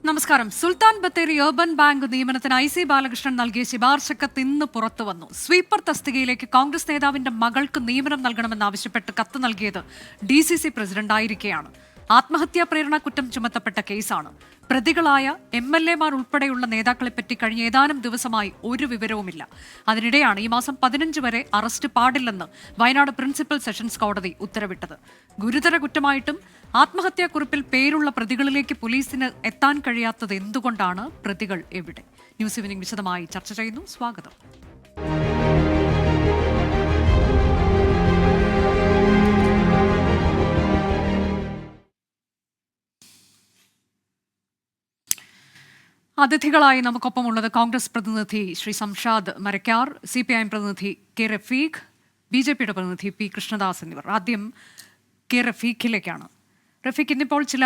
നമസ്കാരം. Sultan Bathery urban bank നിയമനത്തിന് IC Balakrishnan നൽകിയ ശുപാർശക്കത്ത് ഇന്ന് പുറത്തു വന്നു. സ്വീപ്പർ തസ്തികയിലേക്ക് കോൺഗ്രസ് നേതാവിന്റെ മകൾക്ക് നിയമനം നൽകണമെന്നാവശ്യപ്പെട്ട് കത്ത് നൽകിയത് DCC പ്രസിഡന്റായിരിക്കെയാണ്. ആത്മഹത്യാ പ്രേരണ കുറ്റം ചുമത്തപ്പെട്ട കേസാണ്. പ്രതികളായ MLA-മാർ ഉൾപ്പെടെയുള്ള നേതാക്കളെപ്പറ്റി കഴിഞ്ഞ ഏതാനും ദിവസമായി ഒരു വിവരവുമില്ല. അതിനിടെയാണ് ഈ മാസം 15 വരെ അറസ്റ്റ് പാടില്ലെന്ന് വയനാട് പ്രിൻസിപ്പൽ സെഷൻസ് കോടതി ഉത്തരവിട്ടത്. ഗുരുതര കുറ്റമായിട്ടും ആത്മഹത്യാക്കുറിപ്പിൽ പേരുള്ള പ്രതികളിലേക്ക് പോലീസിന് എത്താൻ കഴിയാത്തത് എന്തുകൊണ്ടാണ്? പ്രതികൾ എവിടെ? ന്യൂസ് ഈവനിംഗ് വിശദമായി ചർച്ച ചെയ്യുന്നു. സ്വാഗതം. അതിഥികളായി നമുക്കൊപ്പമുള്ളത് കോൺഗ്രസ് പ്രതിനിധി ശ്രീ സംഷാദ് മരക്കാർ, CPIM പ്രതിനിധി K. റഫീഖ്, BJPയുടെ പ്രതിനിധി P. കൃഷ്ണദാസ് എന്നിവർ. ആദ്യം K. റഫീഖിലേക്കാണ്. റഫീഖ്, ഇന്നിപ്പോൾ ചില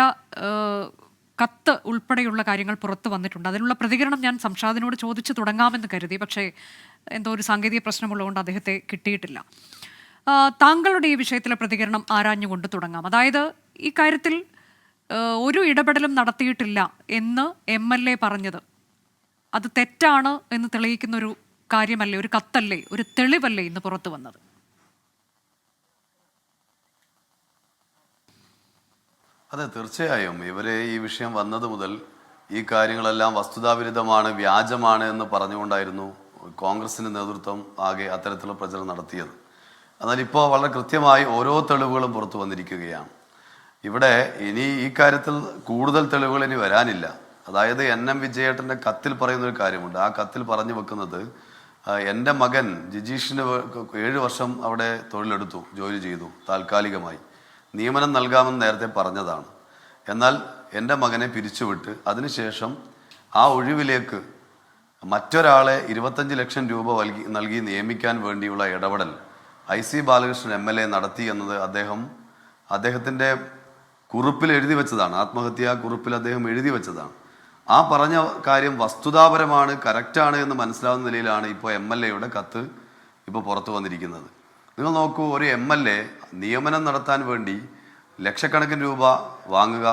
കത്ത് ഉൾപ്പെടെയുള്ള കാര്യങ്ങൾ പുറത്തു വന്നിട്ടുണ്ട്. അതിനുള്ള പ്രതികരണം ഞാൻ സംഷാദിനോട് ചോദിച്ചു തുടങ്ങാമെന്ന് കരുതി, പക്ഷേ എന്തോ ഒരു സാങ്കേതിക പ്രശ്നമുള്ളതുകൊണ്ട് അദ്ദേഹത്തെ കിട്ടിയിട്ടില്ല. താങ്കളുടെ ഈ വിഷയത്തിലെ പ്രതികരണം ആരാഞ്ഞുകൊണ്ട് തുടങ്ങാം. അതായത് ഈ കാര്യത്തിൽ ഒരു ഇടപെടലും നടത്തിയിട്ടില്ല എന്ന് MLA പറഞ്ഞത് അത് തെറ്റാണ് എന്ന് തെളിയിക്കുന്ന ഒരു കാര്യമല്ലേ, ഒരു കത്തല്ലേ, ഒരു തെളിവല്ലേ ഇന്ന് പുറത്തു വന്നത്? അതെ, തീർച്ചയായും ഇവരെ ഈ വിഷയം വന്നത് മുതൽ ഈ കാര്യങ്ങളെല്ലാം വസ്തുതാവിരുദ്ധമാണ്, വ്യാജമാണ് എന്ന് പറഞ്ഞുകൊണ്ടായിരുന്നു കോൺഗ്രസിന്റെ നേതൃത്വം ആകെ അത്തരത്തിലുള്ള പ്രചരണം നടത്തിയത്. എന്നാൽ ഇപ്പോൾ വളരെ കൃത്യമായി ഓരോ തെളിവുകളും പുറത്തു വന്നിരിക്കുകയാണ്. ഇവിടെ ഇനി ഈ കാര്യത്തിൽ കൂടുതൽ തെളിവുകൾ ഇനി വരാനില്ല. അതായത് NM വിജയേട്ടൻ്റെ കത്തിൽ പറയുന്നൊരു കാര്യമുണ്ട്. ആ കത്തിൽ പറഞ്ഞു വെക്കുന്നത്, എൻ്റെ മകൻ ജിജീഷിന് 7 വർഷം അവിടെ തൊഴിലെടുത്തു, ജോലി ചെയ്തു, താൽക്കാലികമായി നിയമനം നൽകാമെന്ന് നേരത്തെ പറഞ്ഞതാണ്. എന്നാൽ എൻ്റെ മകനെ പിരിച്ചുവിട്ട് അതിനുശേഷം ആ ഒഴിവിലേക്ക് മറ്റൊരാളെ 25 ലക്ഷം രൂപ നൽകി നിയമിക്കാൻ വേണ്ടിയുള്ള ഇടപെടൽ IC ബാലകൃഷ്ണൻ MLA നടത്തി എന്നത് അദ്ദേഹത്തിൻ്റെ കുറിപ്പിൽ എഴുതി വെച്ചതാണ്. ആത്മഹത്യാ കുറിപ്പിൽ അദ്ദേഹം എഴുതി വെച്ചതാണ്. ആ പറഞ്ഞ കാര്യം വസ്തുതാപരമാണ്, കറക്റ്റാണ് എന്ന് മനസ്സിലാവുന്ന നിലയിലാണ് ഇപ്പോൾ MLA-യുടെ കത്ത് ഇപ്പോൾ പുറത്തു വന്നിരിക്കുന്നത്. നിങ്ങൾ നോക്കൂ, ഒരു MLA നിയമനം നടത്താൻ വേണ്ടി ലക്ഷക്കണക്കിന് രൂപ വാങ്ങുക,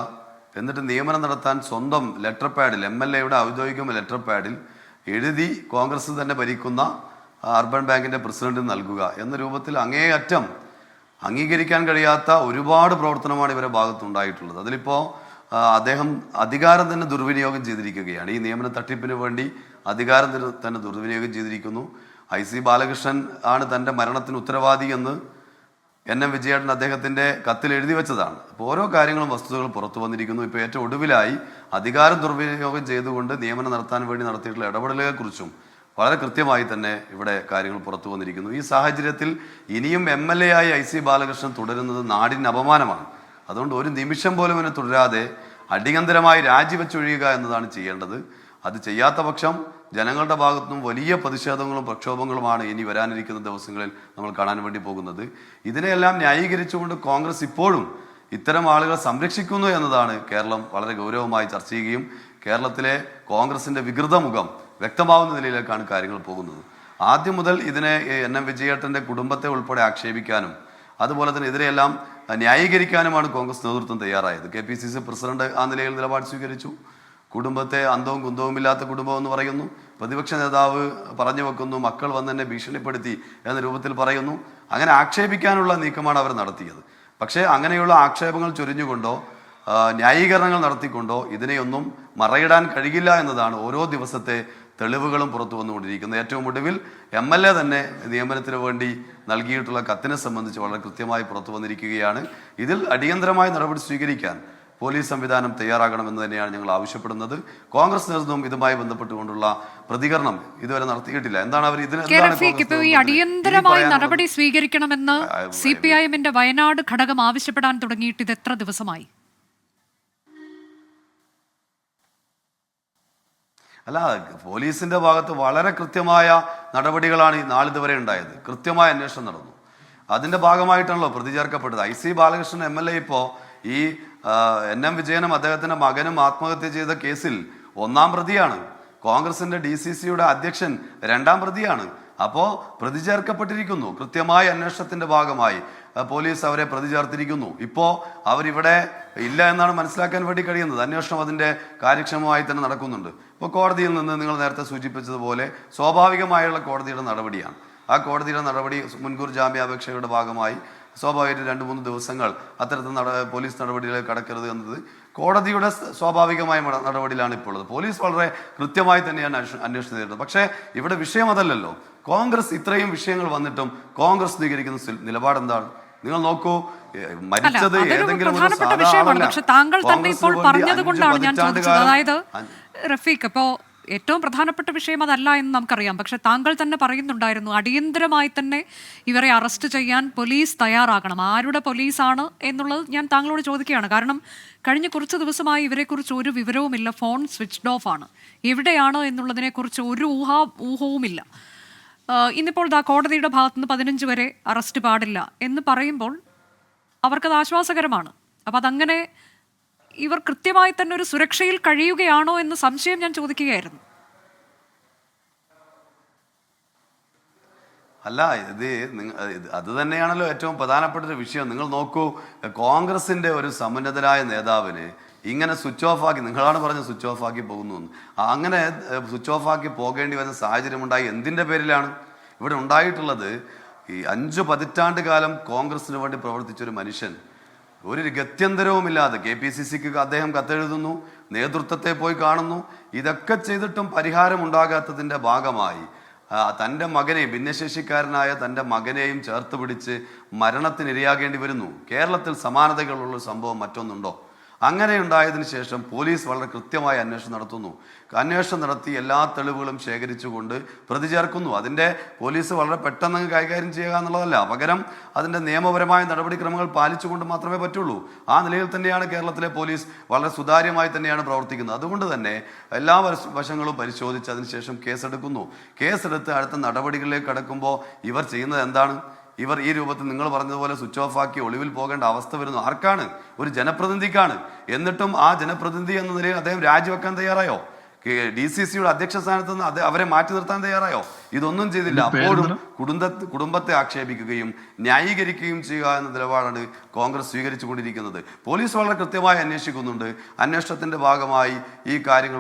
എന്നിട്ട് നിയമനം നടത്താൻ സ്വന്തം ലെറ്റർ പാഡിൽ, MLA-യുടെ ഔദ്യോഗിക ലെറ്റർ പാഡിൽ എഴുതി കോൺഗ്രസ് തന്നെ ഭരിക്കുന്ന അർബൻ ബാങ്കിൻ്റെ പ്രസിഡന്റിന് നൽകുക എന്ന രൂപത്തിൽ അങ്ങേയറ്റം അംഗീകരിക്കാൻ കഴിയാത്ത ഒരുപാട് പ്രവർത്തനമാണ് ഇവരുടെ ഭാഗത്തുണ്ടായിട്ടുള്ളത്. അതിലിപ്പോൾ അദ്ദേഹം അധികാരം തന്നെ ദുർവിനിയോഗം ചെയ്തിരിക്കുകയാണ്. ഈ നിയമന തട്ടിപ്പിന് വേണ്ടി അധികാരം തന്നെ ദുർവിനിയോഗം ചെയ്തിരിക്കുന്നു. IC ബാലകൃഷ്ണൻ ആണ് തൻ്റെ മരണത്തിന് ഉത്തരവാദി എന്ന് NM വിജയേട്ടൻ അദ്ദേഹത്തിൻ്റെ കത്തിൽ എഴുതി വെച്ചതാണ്. അപ്പോൾ ഓരോ കാര്യങ്ങളും വസ്തുതകളും പുറത്തു വന്നിരിക്കുന്നു. ഇപ്പോൾ ഏറ്റവും ഒടുവിലായി അധികാരം ദുർവിനിയോഗം ചെയ്തുകൊണ്ട് നിയമനം നടത്താൻ വേണ്ടി നടത്തിയിട്ടുള്ള ഇടപെടലുകളെക്കുറിച്ചും വളരെ കൃത്യമായി തന്നെ ഇവിടെ കാര്യങ്ങൾ പുറത്തു വന്നിരിക്കുന്നു. ഈ സാഹചര്യത്തിൽ ഇനിയും MLA ആയി IC ബാലകൃഷ്ണൻ തുടരുന്നത് നാടിന് അപമാനമാണ്. അതുകൊണ്ട് ഒരു നിമിഷം പോലും അവനെ തുടരാതെ അടിയന്തരമായി രാജിവെച്ചൊഴിയുക എന്നതാണ് ചെയ്യേണ്ടത്. അത് ചെയ്യാത്ത പക്ഷം ജനങ്ങളുടെ ഭാഗത്തുനിന്നും വലിയ പ്രതിഷേധങ്ങളും പ്രക്ഷോഭങ്ങളുമാണ് ഇനി വരാനിരിക്കുന്ന ദിവസങ്ങളിൽ നമ്മൾ കാണാൻ വേണ്ടി പോകുന്നത്. ഇതിനെയെല്ലാം ന്യായീകരിച്ചുകൊണ്ട് കോൺഗ്രസ് ഇപ്പോഴും ഇത്തരം ആളുകളെ സംരക്ഷിക്കുന്നു എന്നതാണ് കേരളം വളരെ ഗൗരവമായി ചർച്ച ചെയ്യുകയും കേരളത്തിലെ കോൺഗ്രസിന്റെ വികൃത മുഖം വ്യക്തമാവുന്ന നിലയിലേക്കാണ് കാര്യങ്ങൾ പോകുന്നത്. ആദ്യം മുതൽ ഇതിനെ NM വിജയേട്ടൻ്റെ കുടുംബത്തെ ഉൾപ്പെടെ ആക്ഷേപിക്കാനും അതുപോലെ തന്നെ ഇതിനെയെല്ലാം ന്യായീകരിക്കാനുമാണ് കോൺഗ്രസ് നേതൃത്വം തയ്യാറായത്. KPCC പ്രസിഡന്റ് ആ നിലയിൽ നിലപാട് സ്വീകരിച്ചു. കുടുംബത്തെ അന്തവും കുന്തവുമില്ലാത്ത കുടുംബം എന്ന് പറയുന്നു. പ്രതിപക്ഷ നേതാവ് പറഞ്ഞു വെക്കുന്നു, മക്കൾ വന്നെന്നെ ഭീഷണിപ്പെടുത്തി എന്ന രൂപത്തിൽ പറയുന്നു. അങ്ങനെ ആക്ഷേപിക്കാനുള്ള നീക്കമാണ് അവർ നടത്തിയത്. പക്ഷേ അങ്ങനെയുള്ള ആക്ഷേപങ്ങൾ ചൊരിഞ്ഞുകൊണ്ടോ ന്യായീകരണങ്ങൾ നടത്തിക്കൊണ്ടോ ഇതിനെയൊന്നും മറയിടാൻ കഴിയില്ല എന്നതാണ് ഓരോ ദിവസത്തെ തെളിവുകളും പുറത്തു വന്നുകൊണ്ടിരിക്കുന്നത്. ഏറ്റവും ഒടുവിൽ MLA തന്നെ നിയമനത്തിന് വേണ്ടി നൽകിയിട്ടുള്ള കത്തിനെ സംബന്ധിച്ച് വളരെ കൃത്യമായി പുറത്തു വന്നിരിക്കുകയാണ്. ഇതിൽ അടിയന്തരമായ നടപടി സ്വീകരിക്കാൻ പോലീസ് സംവിധാനം തയ്യാറാകണമെന്ന് തന്നെയാണ് ഞങ്ങൾ ആവശ്യപ്പെടുന്നത്. കോൺഗ്രസ് നേതൃത്വം ഇതുമായി ബന്ധപ്പെട്ടുകൊണ്ടുള്ള പ്രതികരണം ഇതുവരെ നടത്തിയിട്ടില്ല. എന്താണ് അവർ ഈ അടിയന്തരമായ നടപടി സ്വീകരിക്കണമെന്ന് CPIM-ന്റെ വയനാട് ഘടകം ആവശ്യപ്പെടാൻ തുടങ്ങിയിട്ട് ഇത് എത്ര ദിവസമായി? അല്ല, പോലീസിന്റെ ഭാഗത്ത് വളരെ കൃത്യമായ നടപടികളാണ് ഈ നാളിതുവരെ ഉണ്ടായത്. കൃത്യമായ അന്വേഷണം നടന്നു. അതിന്റെ ഭാഗമായിട്ടാണല്ലോ പ്രതി ചേർക്കപ്പെട്ടത്. IC ബാലകൃഷ്ണൻ MLA ഇപ്പോൾ ഈ NM വിജയനും അദ്ദേഹത്തിന്റെ മകനും ആത്മഹത്യ ചെയ്ത കേസിൽ 1-ാം പ്രതിയാണ്. കോൺഗ്രസിന്റെ DCC-യുടെ അധ്യക്ഷൻ 2-ാം പ്രതിയാണ്. അപ്പോൾ പ്രതി ചേർക്കപ്പെട്ടിരിക്കുന്നു. കൃത്യമായ അന്വേഷണത്തിന്റെ ഭാഗമായി പോലീസ് അവരെ പ്രതി ചേർത്തിരിക്കുന്നു. ഇപ്പോൾ അവരിവിടെ ഇല്ല എന്നാണ് മനസ്സിലാക്കാൻ വേണ്ടി കഴിയുന്നത്. അന്വേഷണം അതിൻ്റെ കാര്യക്ഷമമായി തന്നെ നടക്കുന്നുണ്ട്. ഇപ്പോൾ കോടതിയിൽ നിന്ന് നിങ്ങൾ നേരത്തെ സൂചിപ്പിച്ചതുപോലെ സ്വാഭാവികമായുള്ള കോടതിയുടെ നടപടിയാണ്. ആ കോടതിയുടെ നടപടി മുൻകൂർ ജാമ്യാപേക്ഷയുടെ ഭാഗമായി സ്വാഭാവികമായിട്ട് 2-3 ദിവസങ്ങൾ അത്തരത്തിൽ പോലീസ് നടപടികളിൽ കടക്കരുത് എന്നത് കോടതിയുടെ സ്വാഭാവികമായ നടപടിയിലാണ് ഇപ്പോൾ ഉള്ളത്. പോലീസ് വളരെ കൃത്യമായി തന്നെയാണ് അന്വേഷണം ചെയ്തിരുന്നത്. പക്ഷേ ഇവിടെ വിഷയം അതല്ലല്ലോ. കോൺഗ്രസ് ഇത്രയും വിഷയങ്ങൾ വന്നിട്ടും കോൺഗ്രസ് സ്വീകരിക്കുന്ന നിലപാട് എന്താണ്? നിങ്ങൾ നോക്കൂ, മരിച്ചത് ഏതെങ്കിലും ഒരു വിഷയമാണ്. പക്ഷെ താങ്കൾ തന്നെ ഇപ്പോൾ പറഞ്ഞത് കൊണ്ടാണ് ഞാൻ ചോദിച്ചത്. അതായത് റഫീഖ്, ഇപ്പോ ഏറ്റവും പ്രധാനപ്പെട്ട വിഷയം അതല്ല എന്ന് നമുക്കറിയാം. പക്ഷെ താങ്കൾ തന്നെ പറയുന്നുണ്ടായിരുന്നു അടിയന്തരമായി തന്നെ ഇവരെ അറസ്റ്റ് ചെയ്യാൻ പോലീസ് തയ്യാറാകണം. ആരുടെ പോലീസാണ് എന്നുള്ളത് ഞാൻ താങ്കളോട് ചോദിക്കുകയാണ്. കാരണം കഴിഞ്ഞ കുറച്ച് ദിവസമായി ഇവരെക്കുറിച്ച് ഒരു വിവരവുമില്ല. ഫോൺ സ്വിച്ച്ഡ് ഓഫ് ആണ്. എവിടെയാണ് എന്നുള്ളതിനെക്കുറിച്ച് ഒരു ഊഹവുമില്ല. ഇന്നിപ്പോൾ കോടതിയുടെ ഭാഗത്തുനിന്ന് 15 വരെ അറസ്റ്റ് പാടില്ല എന്ന് പറയുമ്പോൾ അവർക്കത് ആശ്വാസകരമാണ്. അപ്പം അതങ്ങനെ ഇവർ കൃത്യമായി തന്നെ ഒരു സുരക്ഷയിൽ കഴിയുകയാണോ എന്ന് സംശയം ഞാൻ ചോദിക്കുകയായിരുന്നു. അല്ല, അത് തന്നെയാണല്ലോ ഏറ്റവും പ്രധാനപ്പെട്ട ഒരു വിഷയം. നിങ്ങൾ നോക്കൂ, കോൺഗ്രസിന്റെ ഒരു സമുന്നതരായ നേതാവിന് ഇങ്ങനെ സ്വിച്ച് ഓഫ് ആക്കി, നിങ്ങളാണ് പറഞ്ഞത് സ്വിച്ച് ഓഫ് ആക്കി പോകുന്നു, അങ്ങനെ സ്വിച്ച് ഓഫ് ആക്കി പോകേണ്ടി വരുന്ന സാഹചര്യം ഉണ്ടായി. എന്തിൻ്റെ പേരിലാണ് ഇവിടെ ഉണ്ടായിട്ടുള്ളത്? ഈ 5 പതിറ്റാണ്ട് കാലം കോൺഗ്രസിന് വേണ്ടി പ്രവർത്തിച്ചൊരു മനുഷ്യൻ ഒരു ഗത്യന്തരവുമില്ലാതെ KPCCക്ക് അദ്ദേഹം കത്തെഴുതുന്നു, നേതൃത്വത്തെ പോയി കാണുന്നു. ഇതൊക്കെ ചെയ്തിട്ടും പരിഹാരം ഉണ്ടാകാത്തതിൻ്റെ ഭാഗമായി തൻ്റെ മകനെ, ഭിന്നശേഷിക്കാരനായ തൻ്റെ മകനെയും ചേർത്ത് പിടിച്ച് മരണത്തിനിരയാകേണ്ടി വരുന്നു. കേരളത്തിൽ സമാനതകളുള്ള സംഭവം മറ്റൊന്നുണ്ടോ? അങ്ങനെ ഉണ്ടായതിനു ശേഷം പോലീസ് വളരെ കൃത്യമായ അന്വേഷണം നടത്തുന്നു. അന്വേഷണം നടത്തി എല്ലാ തെളിവുകളും ശേഖരിച്ചുകൊണ്ട് പ്രതി ചേർക്കുന്നു. അതിൻ്റെ പോലീസ് വളരെ പെട്ടെന്ന് കൈകാര്യം ചെയ്യുക എന്നുള്ളതല്ല, പകരം അതിൻ്റെ നിയമപരമായ നടപടിക്രമങ്ങൾ പാലിച്ചുകൊണ്ട് മാത്രമേ പറ്റുള്ളൂ. ആ നിലയിൽ തന്നെയാണ് കേരളത്തിലെ പോലീസ് വളരെ സുതാര്യമായി തന്നെയാണ് പ്രവർത്തിക്കുന്നത്. അതുകൊണ്ട് തന്നെ എല്ലാ വശങ്ങളും പരിശോധിച്ച് അതിനുശേഷം കേസെടുക്കുന്നു. കേസെടുത്ത് അടുത്ത നടപടികളിലേക്ക് കടക്കുമ്പോൾ ഇവർ ചെയ്യുന്നത് എന്താണ്? ഇവർ ഈ രൂപത്തിൽ നിങ്ങൾ പറഞ്ഞതുപോലെ സ്വിച്ച് ഓഫ് ആക്കി ഒളിവിൽ പോകേണ്ട അവസ്ഥ വരുന്നു. ആർക്കാണ്? ഒരു ജനപ്രതിനിധിക്കാണ്. എന്നിട്ടും ആ ജനപ്രതിനിധി എന്ന നിലയിൽ അദ്ദേഹം രാജിവെക്കാൻ തയ്യാറായോ? DCCയുടെ അധ്യക്ഷ സ്ഥാനത്ത് നിന്ന് അവരെ മാറ്റി നിർത്താൻ തയ്യാറായോ? ഇതൊന്നും ചെയ്തില്ല. അപ്പോഴും കുടുംബത്തെ ആക്ഷേപിക്കുകയും ന്യായീകരിക്കുകയും ചെയ്യുക എന്ന നിലപാടാണ് കോൺഗ്രസ് സ്വീകരിച്ചു കൊണ്ടിരിക്കുന്നത്. പോലീസ് വളരെ കൃത്യമായി അന്വേഷിക്കുന്നുണ്ട്. അന്വേഷണത്തിന്റെ ഭാഗമായി ഈ കാര്യങ്ങൾ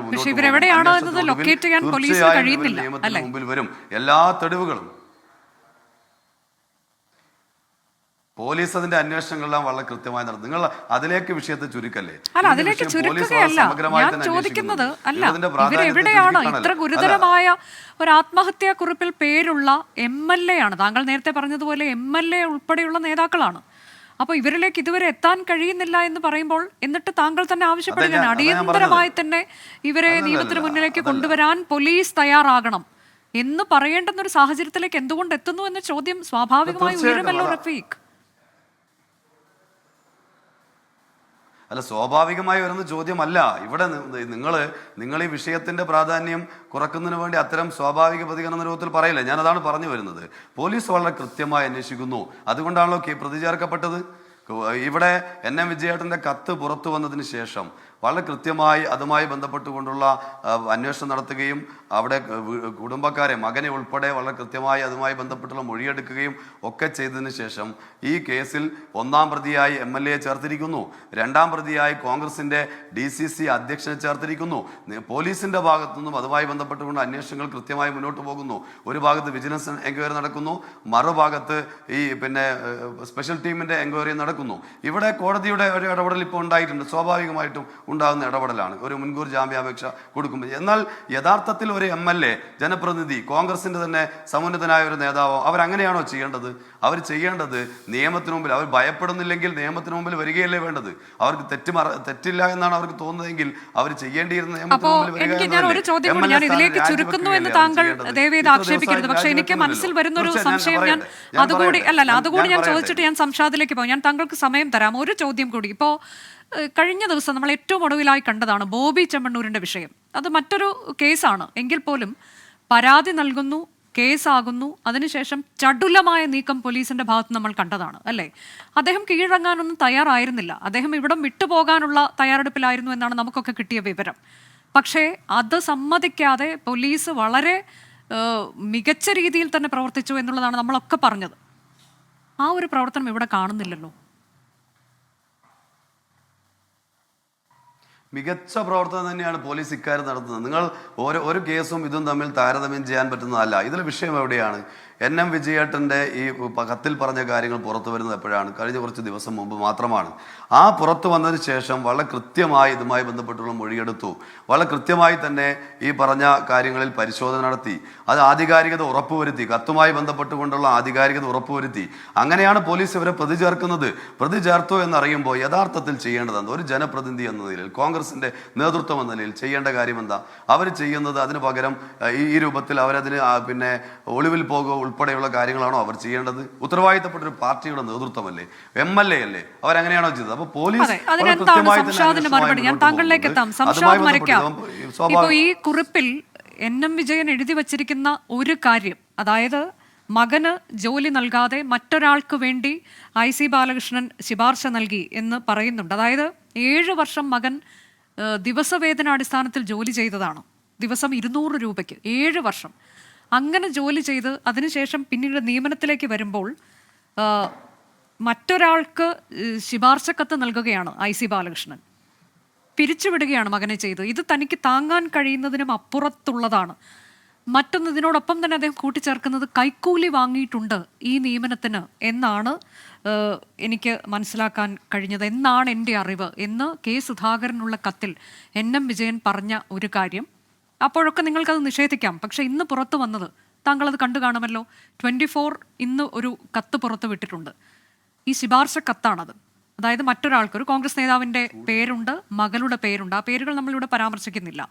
നിയമത്തിന് മുമ്പിൽ വരും. എല്ലാ തെളിവുകളും പോലീസ് അതിന്റെ അന്വേഷണങ്ങളെല്ലാം വളരെ കൃത്യമായി നടത്തും. നിങ്ങൾ അതിലേക്ക് വിഷയത്തെ ചുരുക്കല്ലേ? അതിലേക്ക് ചുരുക്കുകയല്ല ഞാൻ ചോദിക്കുന്നത്. അല്ല, ഇവരെവിടെയാണ്? ഇത്ര ഗുരുതരമായ ഒരു ആത്മഹത്യാ കുറിപ്പിൽ പേരുള്ള MLA ആണ്. താങ്കൾ നേരത്തെ പറഞ്ഞതുപോലെ MLA ഉൾപ്പെടെയുള്ള നേതാക്കളാണ്. അപ്പോൾ ഇവരിലേക്ക് ഇതുവരെ എത്താൻ കഴിയുന്നില്ല എന്ന് പറയുമ്പോൾ എന്നിട്ട് താങ്കൾ തന്നെ ആവശ്യപ്പെടുകയാണ് അടിയന്തരമായി തന്നെ ഇവരെ നിയമത്തിന് മുന്നിലേക്ക് കൊണ്ടുവരാൻ പോലീസ് തയ്യാറാകണം എന്ന് പറയേണ്ടുന്ന ഒരു സാഹചര്യത്തിലേക്ക് എന്തുകൊണ്ട് എത്തുന്നു എന്ന ചോദ്യം സ്വാഭാവികമായി ഉയരുമല്ലോ റഫീഖ്. അല്ല, സ്വാഭാവികമായി വരുന്ന ചോദ്യമല്ല. ഇവിടെ നിങ്ങൾ ഈ വിഷയത്തിന്റെ പ്രാധാന്യം കുറക്കുന്നതിന് വേണ്ടി അത്തരം സ്വാഭാവിക പ്രതികരണ രൂപത്തിൽ പറയില്ല. ഞാനതാണ് പറഞ്ഞു വരുന്നത്. പോലീസ് വളരെ കൃത്യമായി അന്വേഷിക്കുന്നു. അതുകൊണ്ടാണല്ലോ പ്രതി ചേർക്കപ്പെട്ടത്. ഇവിടെ NM വിജയേട്ടൻ്റെ കത്ത് പുറത്തു വന്നതിന് ശേഷം വളരെ കൃത്യമായി അതുമായി ബന്ധപ്പെട്ടുകൊണ്ടുള്ള അന്വേഷണം നടത്തുകയും അവിടെ കുടുംബക്കാരെ, മകനെ ഉൾപ്പെടെ വളരെ കൃത്യമായി അതുമായി ബന്ധപ്പെട്ടുള്ള മൊഴിയെടുക്കുകയും ഒക്കെ ചെയ്തതിന് ശേഷം ഈ കേസിൽ 1-ാം പ്രതിയായി MLA ചേർത്തിരിക്കുന്നു. 2-ാം പ്രതിയായി കോൺഗ്രസിൻ്റെ DCC അധ്യക്ഷനെ ചേർത്തിരിക്കുന്നു. പോലീസിൻ്റെ ഭാഗത്തുനിന്നും അതുമായി ബന്ധപ്പെട്ടുകൊണ്ട് അന്വേഷണങ്ങൾ കൃത്യമായി മുന്നോട്ട് പോകുന്നു. ഒരു ഭാഗത്ത് വിജിലൻസ് എൻക്വയറി നടക്കുന്നു, മറുഭാഗത്ത് ഈ സ്പെഷ്യൽ ടീമിൻ്റെ എൻക്വയറി നടക്കുന്നു. ഇവിടെ കോടതിയുടെ ഒരു ഇടപെടൽ ഇപ്പോൾ ഉണ്ടായിട്ടുണ്ട്. സ്വാഭാവികമായിട്ടും ഉണ്ടാകുന്ന ഇടപെടലാണ് ഒരു മുൻകൂർ ജാമ്യാപേക്ഷ കൊടുക്കുമ്പോൾ. എന്നാൽ യഥാർത്ഥത്തിൽ ഒരു MLA, ജനപ്രതിനിധി, കോൺഗ്രസിന്റെ തന്നെ സമുന്നതനായ ഒരു നേതാവോ അവരങ്ങനെയാണോ ചെയ്യേണ്ടത്? അവർ ചെയ്യേണ്ടത് നിയമത്തിന് മുമ്പിൽ, അവർ ഭയപ്പെടുന്നില്ലെങ്കിൽ നിയമത്തിന് മുമ്പിൽ വരികയല്ലേ വേണ്ടത്? അവർക്ക് തെറ്റില്ല എന്നാണ് അവർക്ക് തോന്നുന്നതെങ്കിൽ അവർ ചെയ്യേണ്ടിയിരുന്ന നിയമത്തിന് മുമ്പിൽ വരിക. ഇതിലേക്ക് ചുരുക്കുന്നു എന്ന് താങ്കൾ ദയവേത് ആക്ഷേപിക്കരുത്. പക്ഷെ എനിക്ക് മനസ്സിൽ വരുന്ന ഒരു സംശയം ഞാൻ അതുകൂടി ഞാൻ ചോദിച്ചിട്ട് ഞാൻ സംശാദിലേക്ക് പോകും. ഞാൻ താങ്കൾക്ക് സമയം തരാം. ഒരു ചോദ്യം കൂടി. ഇപ്പോൾ കഴിഞ്ഞ ദിവസം നമ്മൾ ഏറ്റവും ഒടുവിലായി കണ്ടതാണ് ബോബി ചെമ്മണ്ണൂരിൻ്റെ വിഷയം. അത് മറ്റൊരു കേസാണ് എങ്കിൽ പോലും പരാതി നൽകുന്നു, കേസാകുന്നു, അതിനുശേഷം ചടുലമായ നീക്കം പോലീസിന്റെ ഭാഗത്ത് നമ്മൾ കണ്ടതാണ് അല്ലേ? അദ്ദേഹം കീഴടങ്ങാനൊന്നും തയ്യാറായിരുന്നില്ല. അദ്ദേഹം ഇവിടം വിട്ടുപോകാനുള്ള തയ്യാറെടുപ്പിലായിരുന്നു എന്നാണ് നമുക്കൊക്കെ കിട്ടിയ വിവരം. പക്ഷേ അത് സമ്മതിക്കാതെ പോലീസ് വളരെ മികച്ച രീതിയിൽ തന്നെ പ്രവർത്തിച്ചു എന്നുള്ളതാണ് നമ്മളൊക്കെ പറഞ്ഞത്. ആ ഒരു പ്രവർത്തനം ഇവിടെ കാണുന്നില്ലല്ലോ. മികച്ച പ്രവർത്തനം തന്നെയാണ് പോലീസ് ഇക്കാര്യം നടത്തുന്നത്. നിങ്ങൾ ഒരു കേസും ഇതും തമ്മിൽ താരതമ്യം ചെയ്യാൻ പറ്റുന്നതല്ല. ഇതിൽ വിഷയം എവിടെയാണ്? NM വിജയേട്ടൻ്റെ ഈ കത്തിൽ പറഞ്ഞ കാര്യങ്ങൾ പുറത്തു വരുന്നത് എപ്പോഴാണ്? കഴിഞ്ഞ കുറച്ച് ദിവസം മുമ്പ് മാത്രമാണ്. ആ പുറത്തു വന്നതിന് ശേഷം വളരെ കൃത്യമായി ഇതുമായി ബന്ധപ്പെട്ടുള്ള മൊഴിയെടുത്തു. വളരെ കൃത്യമായി തന്നെ ഈ പറഞ്ഞ കാര്യങ്ങളിൽ പരിശോധന നടത്തി. അത് ആധികാരികത ഉറപ്പുവരുത്തി. കത്തുമായി ബന്ധപ്പെട്ടുകൊണ്ടുള്ള ആധികാരികത ഉറപ്പുവരുത്തി. അങ്ങനെയാണ് പോലീസ് ഇവരെ പ്രതി ചേർക്കുന്നത്. പ്രതി ചേർത്തു എന്നറിയുമ്പോൾ യഥാർത്ഥത്തിൽ ചെയ്യേണ്ടതെന്ന് ഒരു ജനപ്രതിനിധി എന്ന നിലയിൽ, കോൺഗ്രസിന്റെ നേതൃത്വം എന്ന നിലയിൽ ചെയ്യേണ്ട കാര്യം എന്താ? അവർ ചെയ്യുന്നത് അതിന് പകരം ഈ രൂപത്തിൽ അവരതിന് പിന്നെ ഒളിവിൽ പോകുക ഉൾപ്പെടെയുള്ള കാര്യങ്ങളാണോ അവർ ചെയ്യേണ്ടത്? ഉത്തരവാദിത്തപ്പെട്ടൊരു പാർട്ടിയുടെ നേതൃത്വമല്ലേ, MLA അല്ലേ, അവരങ്ങനെയാണോ ചെയ്തത്? അപ്പൊ പോലീസ് ഞാൻ താങ്കളിലേക്ക് എത്താം. സംഷാദ് മരക്കാർ, ഇപ്പോ ഈ കുറിപ്പിൽ NM വിജയൻ എഴുതി വച്ചിരിക്കുന്ന ഒരു കാര്യം, അതായത് മകന് ജോലി നൽകാതെ മറ്റൊരാൾക്ക് വേണ്ടി IC ബാലകൃഷ്ണൻ ശുപാർശ നൽകി എന്ന് പറയുന്നുണ്ട്. അതായത് 7 വർഷം മകൻ ദിവസവേതനാടിസ്ഥാനത്തിൽ ജോലി ചെയ്തതാണ്, ദിവസം 200 രൂപയ്ക്ക് 7 വർഷം. അങ്ങനെ ജോലി ചെയ്ത് അതിനുശേഷം പിന്നീട് നിയമനത്തിലേക്ക് വരുമ്പോൾ മറ്റൊരാൾക്ക് ശുപാർശ കത്ത് നൽകുകയാണ് IC ബാലകൃഷ്ണൻ. പിരിച്ചുവിടുകയാണ് മകനെ ചെയ്ത്. ഇത് തനിക്ക് താങ്ങാൻ കഴിയുന്നതിനും അപ്പുറത്തുള്ളതാണ്. മറ്റൊന്ന്, ഇതിനോടൊപ്പം തന്നെ അദ്ദേഹം കൂട്ടിച്ചേർക്കുന്നത് കൈക്കൂലി വാങ്ങിയിട്ടുണ്ട് ഈ നിയമനത്തിന് എന്നാണ് എനിക്ക് മനസ്സിലാക്കാൻ കഴിഞ്ഞത്, എന്നാണ് എൻ്റെ അറിവ് എന്ന് K. സുധാകരനുള്ള കത്തിൽ NM വിജയൻ പറഞ്ഞ ഒരു കാര്യം. അപ്പോഴൊക്കെ നിങ്ങൾക്കത് നിഷേധിക്കാം. പക്ഷെ ഇന്ന് പുറത്തു വന്നത് താങ്കളത് കണ്ടു കാണുമല്ലോ. 24 ഇന്ന് ഒരു കത്ത് പുറത്തു വിട്ടിട്ടുണ്ട്. ഈ ശുപാർശ കത്താണത്. അതായത് മറ്റൊരാൾക്ക്, ഒരു കോൺഗ്രസ് നേതാവിൻ്റെ പേരുണ്ട്, മകളുടെ പേരുണ്ട്, ആ പേരുകൾ നമ്മളിവിടെ പരാമർശിക്കുന്നില്ല,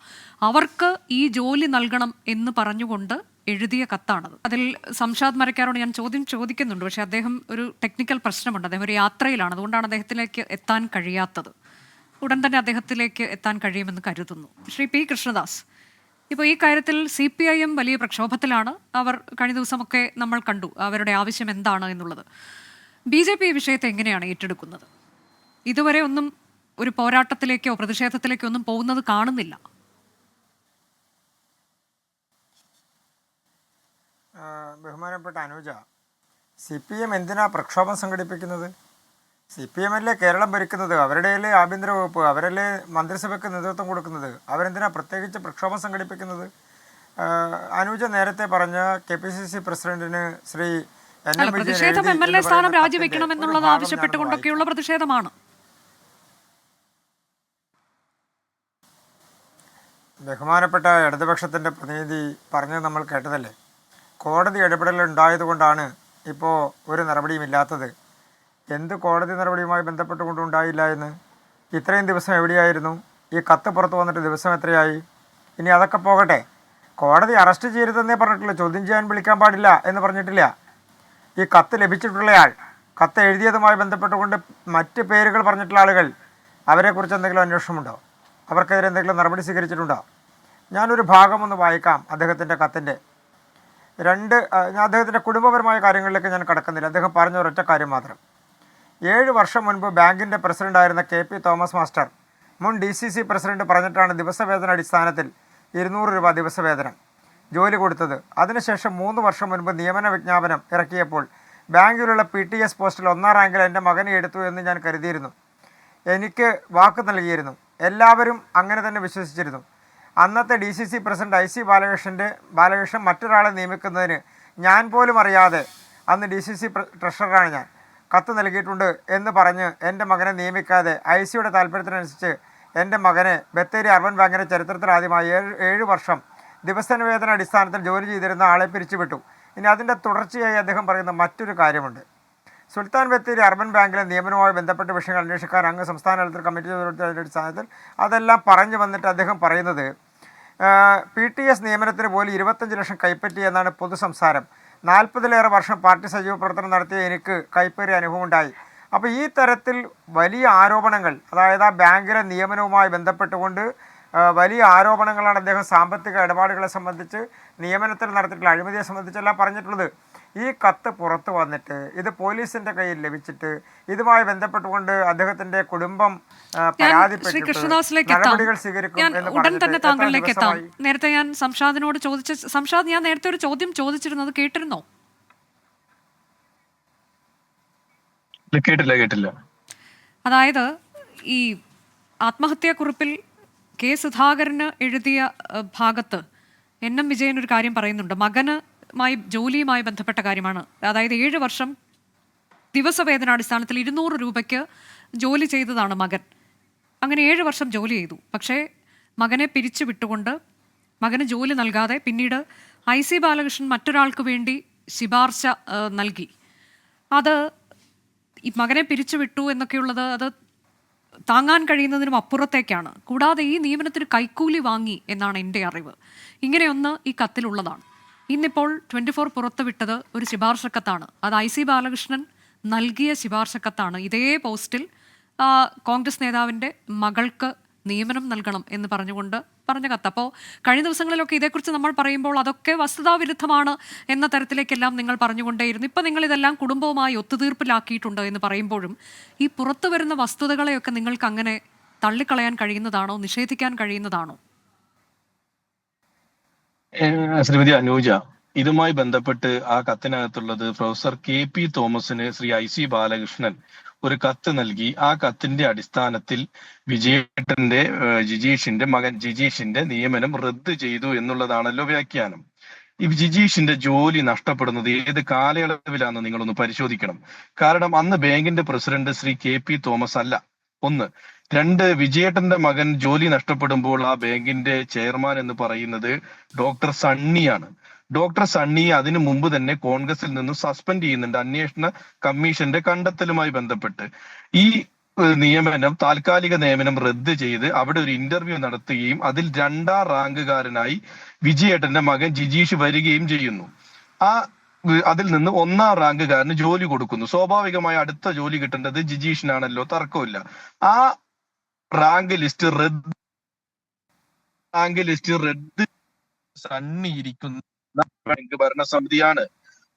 അവർക്ക് ഈ ജോലി നൽകണം എന്ന് പറഞ്ഞുകൊണ്ട് എഴുതിയ കത്താണത്. അതിൽ സംഷാദ് മരക്കാരോട് ഞാൻ ചോദ്യം ചോദിക്കുന്നുണ്ട്. പക്ഷെ അദ്ദേഹം ഒരു ടെക്നിക്കൽ പ്രശ്നമുണ്ട്, അദ്ദേഹം ഒരു യാത്രയിലാണ്, അതുകൊണ്ടാണ് അദ്ദേഹത്തിലേക്ക് എത്താൻ കഴിയാത്തത്. ഉടൻ തന്നെ അദ്ദേഹത്തിലേക്ക് എത്താൻ കഴിയുമെന്ന് കരുതുന്നു. ശ്രീ P. കൃഷ്ണദാസ്, ഇപ്പോൾ ഈ കാര്യത്തിൽ CPIM വലിയ പ്രക്ഷോഭത്തിലാണ്. അവർ കഴിഞ്ഞ ദിവസമൊക്കെ നമ്മൾ കണ്ടു അവരുടെ ആവശ്യം എന്താണ് എന്നുള്ളത്. BJP ഈ വിഷയത്തെ എങ്ങനെയാണ് ഏറ്റെടുക്കുന്നത്? ഇതുവരെ ഒന്നും ഒരു പോരാട്ടത്തിലേക്കോ പ്രതിഷേധത്തിലേക്കോ ഒന്നും പോകുന്നത് കാണുന്നില്ല. ബഹുമാനപ്പെട്ട അനുജ, CPM എന്തിനാ പ്രക്ഷോഭം സംഘടിപ്പിക്കുന്നത്? CPM അല്ലേ കേരളം ഭരിക്കുന്നത്, അവരുടെയല്ലേ ആഭ്യന്തര വകുപ്പ്, അവരല്ലേ മന്ത്രിസഭയ്ക്ക് നേതൃത്വം കൊടുക്കുന്നത്, അവരെന്തിനാ പ്രത്യേകിച്ച് പ്രക്ഷോഭം സംഘടിപ്പിക്കുന്നത്? അനുജ നേരത്തെ പറഞ്ഞ KPCC പ്രസിഡന്റിന് ശ്രീ പ്രതിഷേധം MLA സ്ഥാനം രാജിവെക്കണം എന്നുള്ളത് ആവശ്യപ്പെട്ടുകൊണ്ടൊക്കെയുള്ള പ്രതിഷേധമാണ്. ബഹുമാനപ്പെട്ട ഇടതുപക്ഷത്തിൻ്റെ പ്രതിനിധി പറഞ്ഞത് നമ്മൾ കേട്ടതല്ലേ. കോടതി ഇടപെടൽ ഉണ്ടായതുകൊണ്ടാണ് ഇപ്പോൾ ഒരു നടപടിയും ഇല്ലാത്തത്. എന്ത് കോടതി നടപടിയുമായി ബന്ധപ്പെട്ടുകൊണ്ടുണ്ടായില്ല എന്ന്? ഇത്രയും ദിവസം എവിടെയായിരുന്നു? ഈ കത്ത് പുറത്ത് വന്നിട്ട് ദിവസം എത്രയായി? ഇനി അതൊക്കെ പോകട്ടെ, കോടതി അറസ്റ്റ് ചെയ്യരുതെന്നേ പറഞ്ഞിട്ടില്ല, ചോദ്യം ചെയ്യാൻ വിളിക്കാൻ പാടില്ല എന്ന് പറഞ്ഞിട്ടില്ല. ഈ കത്ത് ലഭിച്ചിട്ടുള്ളയാൾ, കത്ത് എഴുതിയതുമായി ബന്ധപ്പെട്ടുകൊണ്ട് മറ്റ് പേരുകൾ പറഞ്ഞിട്ടുള്ള ആളുകൾ, അവരെക്കുറിച്ച് എന്തെങ്കിലും അന്വേഷണമുണ്ടോ? അവർക്കെതിരെ എന്തെങ്കിലും നടപടി സ്വീകരിച്ചിട്ടുണ്ടോ? ഞാനൊരു ഭാഗം ഒന്ന് വായിക്കാം അദ്ദേഹത്തിൻ്റെ കത്തിൻ്റെ. ഞാൻ അദ്ദേഹത്തിൻ്റെ കുടുംബപരമായ കാര്യങ്ങളിലേക്ക് ഞാൻ കടക്കുന്നില്ല. അദ്ദേഹം പറഞ്ഞ ഒരൊറ്റ കാര്യം മാത്രം. 7 വർഷം മുൻപ് ബാങ്കിൻ്റെ പ്രസിഡൻ്റായിരുന്ന KP തോമസ് മാസ്റ്റർ മുൻ DCC പ്രസിഡന്റ് പറഞ്ഞിട്ടാണ് ദിവസവേതന അടിസ്ഥാനത്തിൽ 200 രൂപ ദിവസവേതനം ജോലി കൊടുത്തത്. അതിനുശേഷം 3 വർഷം മുൻപ് നിയമന വിജ്ഞാപനം ഇറക്കിയപ്പോൾ ബാങ്കിലുള്ള PTS പോസ്റ്റിൽ 1ാം റാങ്കിൽ എൻ്റെ മകനെ എടുത്തു എന്ന് ഞാൻ കരുതിയിരുന്നു. എനിക്ക് വാക്ക് നൽകിയിരുന്നു. എല്ലാവരും അങ്ങനെ തന്നെ വിശ്വസിച്ചിരുന്നു. അന്നത്തെ DCC പ്രസിഡന്റ് IC ബാലകൃഷ്ണൻ മറ്റൊരാളെ നിയമിക്കുന്നതിന് ഞാൻ പോലും അറിയാതെ, അന്ന് DCC ട്രഷററാണ് ഞാൻ, കത്ത് നൽകിയിട്ടുണ്ട് എന്ന് പറഞ്ഞ് എൻ്റെ മകനെ നിയമിക്കാതെ ICയുടെ താല്പര്യത്തിനനുസരിച്ച് എൻ്റെ മകനെ ബത്തേരി അർബൻ ബാങ്കിൻ്റെ ചരിത്രത്തിൽ ആദ്യമായി 7 വർഷം ദിവസവേതന അടിസ്ഥാനത്തിൽ ജോലി ചെയ്തിരുന്ന ആളെ പിരിച്ചുവിട്ടു. ഇനി അതിൻ്റെ തുടർച്ചയായി അദ്ദേഹം പറയുന്ന മറ്റൊരു കാര്യമുണ്ട്. സുൽത്താൻ ബത്തേരി അർബൻ ബാങ്കിലെ നിയമനവുമായി ബന്ധപ്പെട്ട വിഷയങ്ങൾ അന്വേഷിക്കാൻ അങ്ങ് സംസ്ഥാന തലത്തിൽ കമ്മിറ്റി ചെയ്തതിൻ്റെ അടിസ്ഥാനത്തിൽ അതെല്ലാം പറഞ്ഞു വന്നിട്ട് അദ്ദേഹം പറയുന്നത് PTS നിയമനത്തിന് പോലും 25 ലക്ഷം കൈപ്പറ്റി എന്നാണ് പൊതുസംസാരം. 40-ലേറെ വർഷം പാർട്ടി സജീവ പ്രവർത്തനം നടത്തിയ എനിക്ക് കൈപ്പേറിയ അനുഭവം ഉണ്ടായി. അപ്പോൾ ഈ തരത്തിൽ വലിയ ആരോപണങ്ങൾ, അതായത് ആ ബാങ്കിലെ നിയമനവുമായി ബന്ധപ്പെട്ടുകൊണ്ട് വലിയ ആരോപണങ്ങളാണ് അദ്ദേഹം സാമ്പത്തിക ഇടപാടുകളെ സംബന്ധിച്ച്, നിയമനത്തിൽ നടത്തിയിട്ടുള്ള അഴിമതിയെ സംബന്ധിച്ചെല്ലാം പറഞ്ഞിട്ടുള്ളത്. ഈ കത്ത് പുറത്തു വന്നിട്ട് ഇത് പോലീസിന്റെ കയ്യിൽ ലഭിച്ചിട്ട് ഇതുമായി ബന്ധപ്പെട്ടുകൊണ്ട് അദ്ദേഹത്തിന്റെ കുടുംബം ശ്രീ കൃഷ്ണദാസിലേക്ക് നടപടികൾ സ്വീകരിക്കും ഞാൻ എന്ന് ഉടൻ തന്നെ താങ്കളിലേക്ക് എത്താം. ദിവസമായി നേരത്തെ ഞാൻ സംഷാദിനോട് സംഷാദ്, ഞാൻ നേരത്തെ ഒരു ചോദ്യം ചോദിച്ചിരുന്നത് കേട്ടിരുന്നോ? കേട്ടില്ല. അതായത് ഈ ആത്മഹത്യാക്കുറിപ്പിൽ കെ സുധാകരന് എഴുതിയ ഭാഗത്ത് എൻ വിജയൻ ഒരു കാര്യം പറയുന്നുണ്ട്. ജോലിയുമായി ബന്ധപ്പെട്ട കാര്യമാണ്. അതായത് 7 വർഷം ദിവസവേതനാടിസ്ഥാനത്തിൽ 200 രൂപയ്ക്ക് ജോലി ചെയ്തതാണ് മകൻ. അങ്ങനെ 7 വർഷം ജോലി ചെയ്തു. പക്ഷേ മകനെ പിരിച്ചു വിട്ടുകൊണ്ട് മകന് ജോലി നൽകാതെ പിന്നീട് IC ബാലകൃഷ്ണൻ മറ്റൊരാൾക്ക് വേണ്ടി ശുപാർശ നൽകി. അത് ഈ മകനെ പിരിച്ചുവിട്ടു എന്നൊക്കെയുള്ളത് അത് താങ്ങാൻ കഴിയുന്നതിനും അപ്പുറത്തേക്കാണ്. കൂടാതെ ഈ നിയമനത്തിന് കൈക്കൂലി വാങ്ങി എന്നാണ് എൻ്റെ അറിവ്. ഇങ്ങനെയൊന്ന് ഈ കത്തിലുള്ളതാണ്. ഇന്നിപ്പോൾ 24 പുറത്തുവിട്ടത് ഒരു ശുപാർശക്കത്താണ്. അത് IC ബാലകൃഷ്ണൻ നൽകിയ ശുപാർശക്കത്താണ്. ഇതേ പോസ്റ്റിൽ കോൺഗ്രസ് നേതാവിൻ്റെ മകൾക്ക് നിയമനം നൽകണം എന്ന് പറഞ്ഞുകൊണ്ട് പറഞ്ഞ കത്ത്. അപ്പോൾ കഴിഞ്ഞ ദിവസങ്ങളിലൊക്കെ ഇതേക്കുറിച്ച് നമ്മൾ പറയുമ്പോൾ അതൊക്കെ വസ്തുതാവിരുദ്ധമാണ് എന്ന തരത്തിലേക്കെല്ലാം നിങ്ങൾ പറഞ്ഞുകൊണ്ടേയിരുന്നു. ഇപ്പം നിങ്ങൾ ഇതെല്ലാം കുടുംബവുമായി ഒത്തുതീർപ്പിലാക്കിയിട്ടുണ്ട് എന്ന് പറയുമ്പോഴും ഈ പുറത്തു വരുന്ന വസ്തുതകളെയൊക്കെ നിങ്ങൾക്ക് അങ്ങനെ തള്ളിക്കളയാൻ കഴിയുന്നതാണോ, നിഷേധിക്കാൻ കഴിയുന്നതാണോ? ശ്രീമതി അനൂജ, ഇതുമായി ബന്ധപ്പെട്ട് ആ കത്തിനകത്തുള്ളത് പ്രൊഫസർ KP തോമസിന് ശ്രീ IC ബാലകൃഷ്ണൻ ഒരു കത്ത് നൽകി. ആ കത്തിന്റെ അടിസ്ഥാനത്തിൽ വിജയേട്ടന്റെ ജിജീഷിന്റെ മകൻ ജിജീഷിന്റെ നിയമനം റദ്ദ് ചെയ്തു എന്നുള്ളതാണല്ലോ വ്യാഖ്യാനം. ഈ ജിജീഷിന്റെ ജോലി നഷ്ടപ്പെടുന്നത് ഏത് കാലയളവിലാണെന്ന് നിങ്ങളൊന്ന് പരിശോധിക്കണം. കാരണം അന്ന് ബാങ്കിന്റെ പ്രസിഡന്റ് ശ്രീ KP തോമസ് അല്ല, ഒന്ന്. 2, വിജയേട്ടന്റെ മകൻ ജോലി നഷ്ടപ്പെടുമ്പോൾ ആ ബാങ്കിന്റെ ചെയർമാൻ എന്ന് പറയുന്നത് ഡോക്ടർ സണ്ണിയാണ്. ഡോക്ടർ സണ്ണിയെ അതിനു മുമ്പ് തന്നെ കോൺഗ്രസിൽ നിന്ന് സസ്പെൻഡ് ചെയ്യുന്നുണ്ട് അന്വേഷണ കമ്മീഷന്റെ കണ്ടെത്തലുമായി ബന്ധപ്പെട്ട്. ഈ താൽക്കാലിക നിയമനം റദ്ദ് ചെയ്ത് അവിടെ ഒരു ഇന്റർവ്യൂ നടത്തുകയും അതിൽ 2ാം റാങ്കുകാരനായി വിജയേട്ടന്റെ മകൻ ജിജീഷ് വരികയും ചെയ്യുന്നു. അതിൽ നിന്ന് 1ാം റാങ്കുകാരന് ജോലി കൊടുക്കുന്നു. സ്വാഭാവികമായി അടുത്ത ജോലി കിട്ടേണ്ടത് ജിജീഷിനാണല്ലോ, തർക്കമില്ല. ആ റാങ്ക് ലിസ്റ്റ് റദ്ദ് സണ്ണിയിരിക്കുന്ന ബാങ്ക് ഭരണസമിതിയാണ്.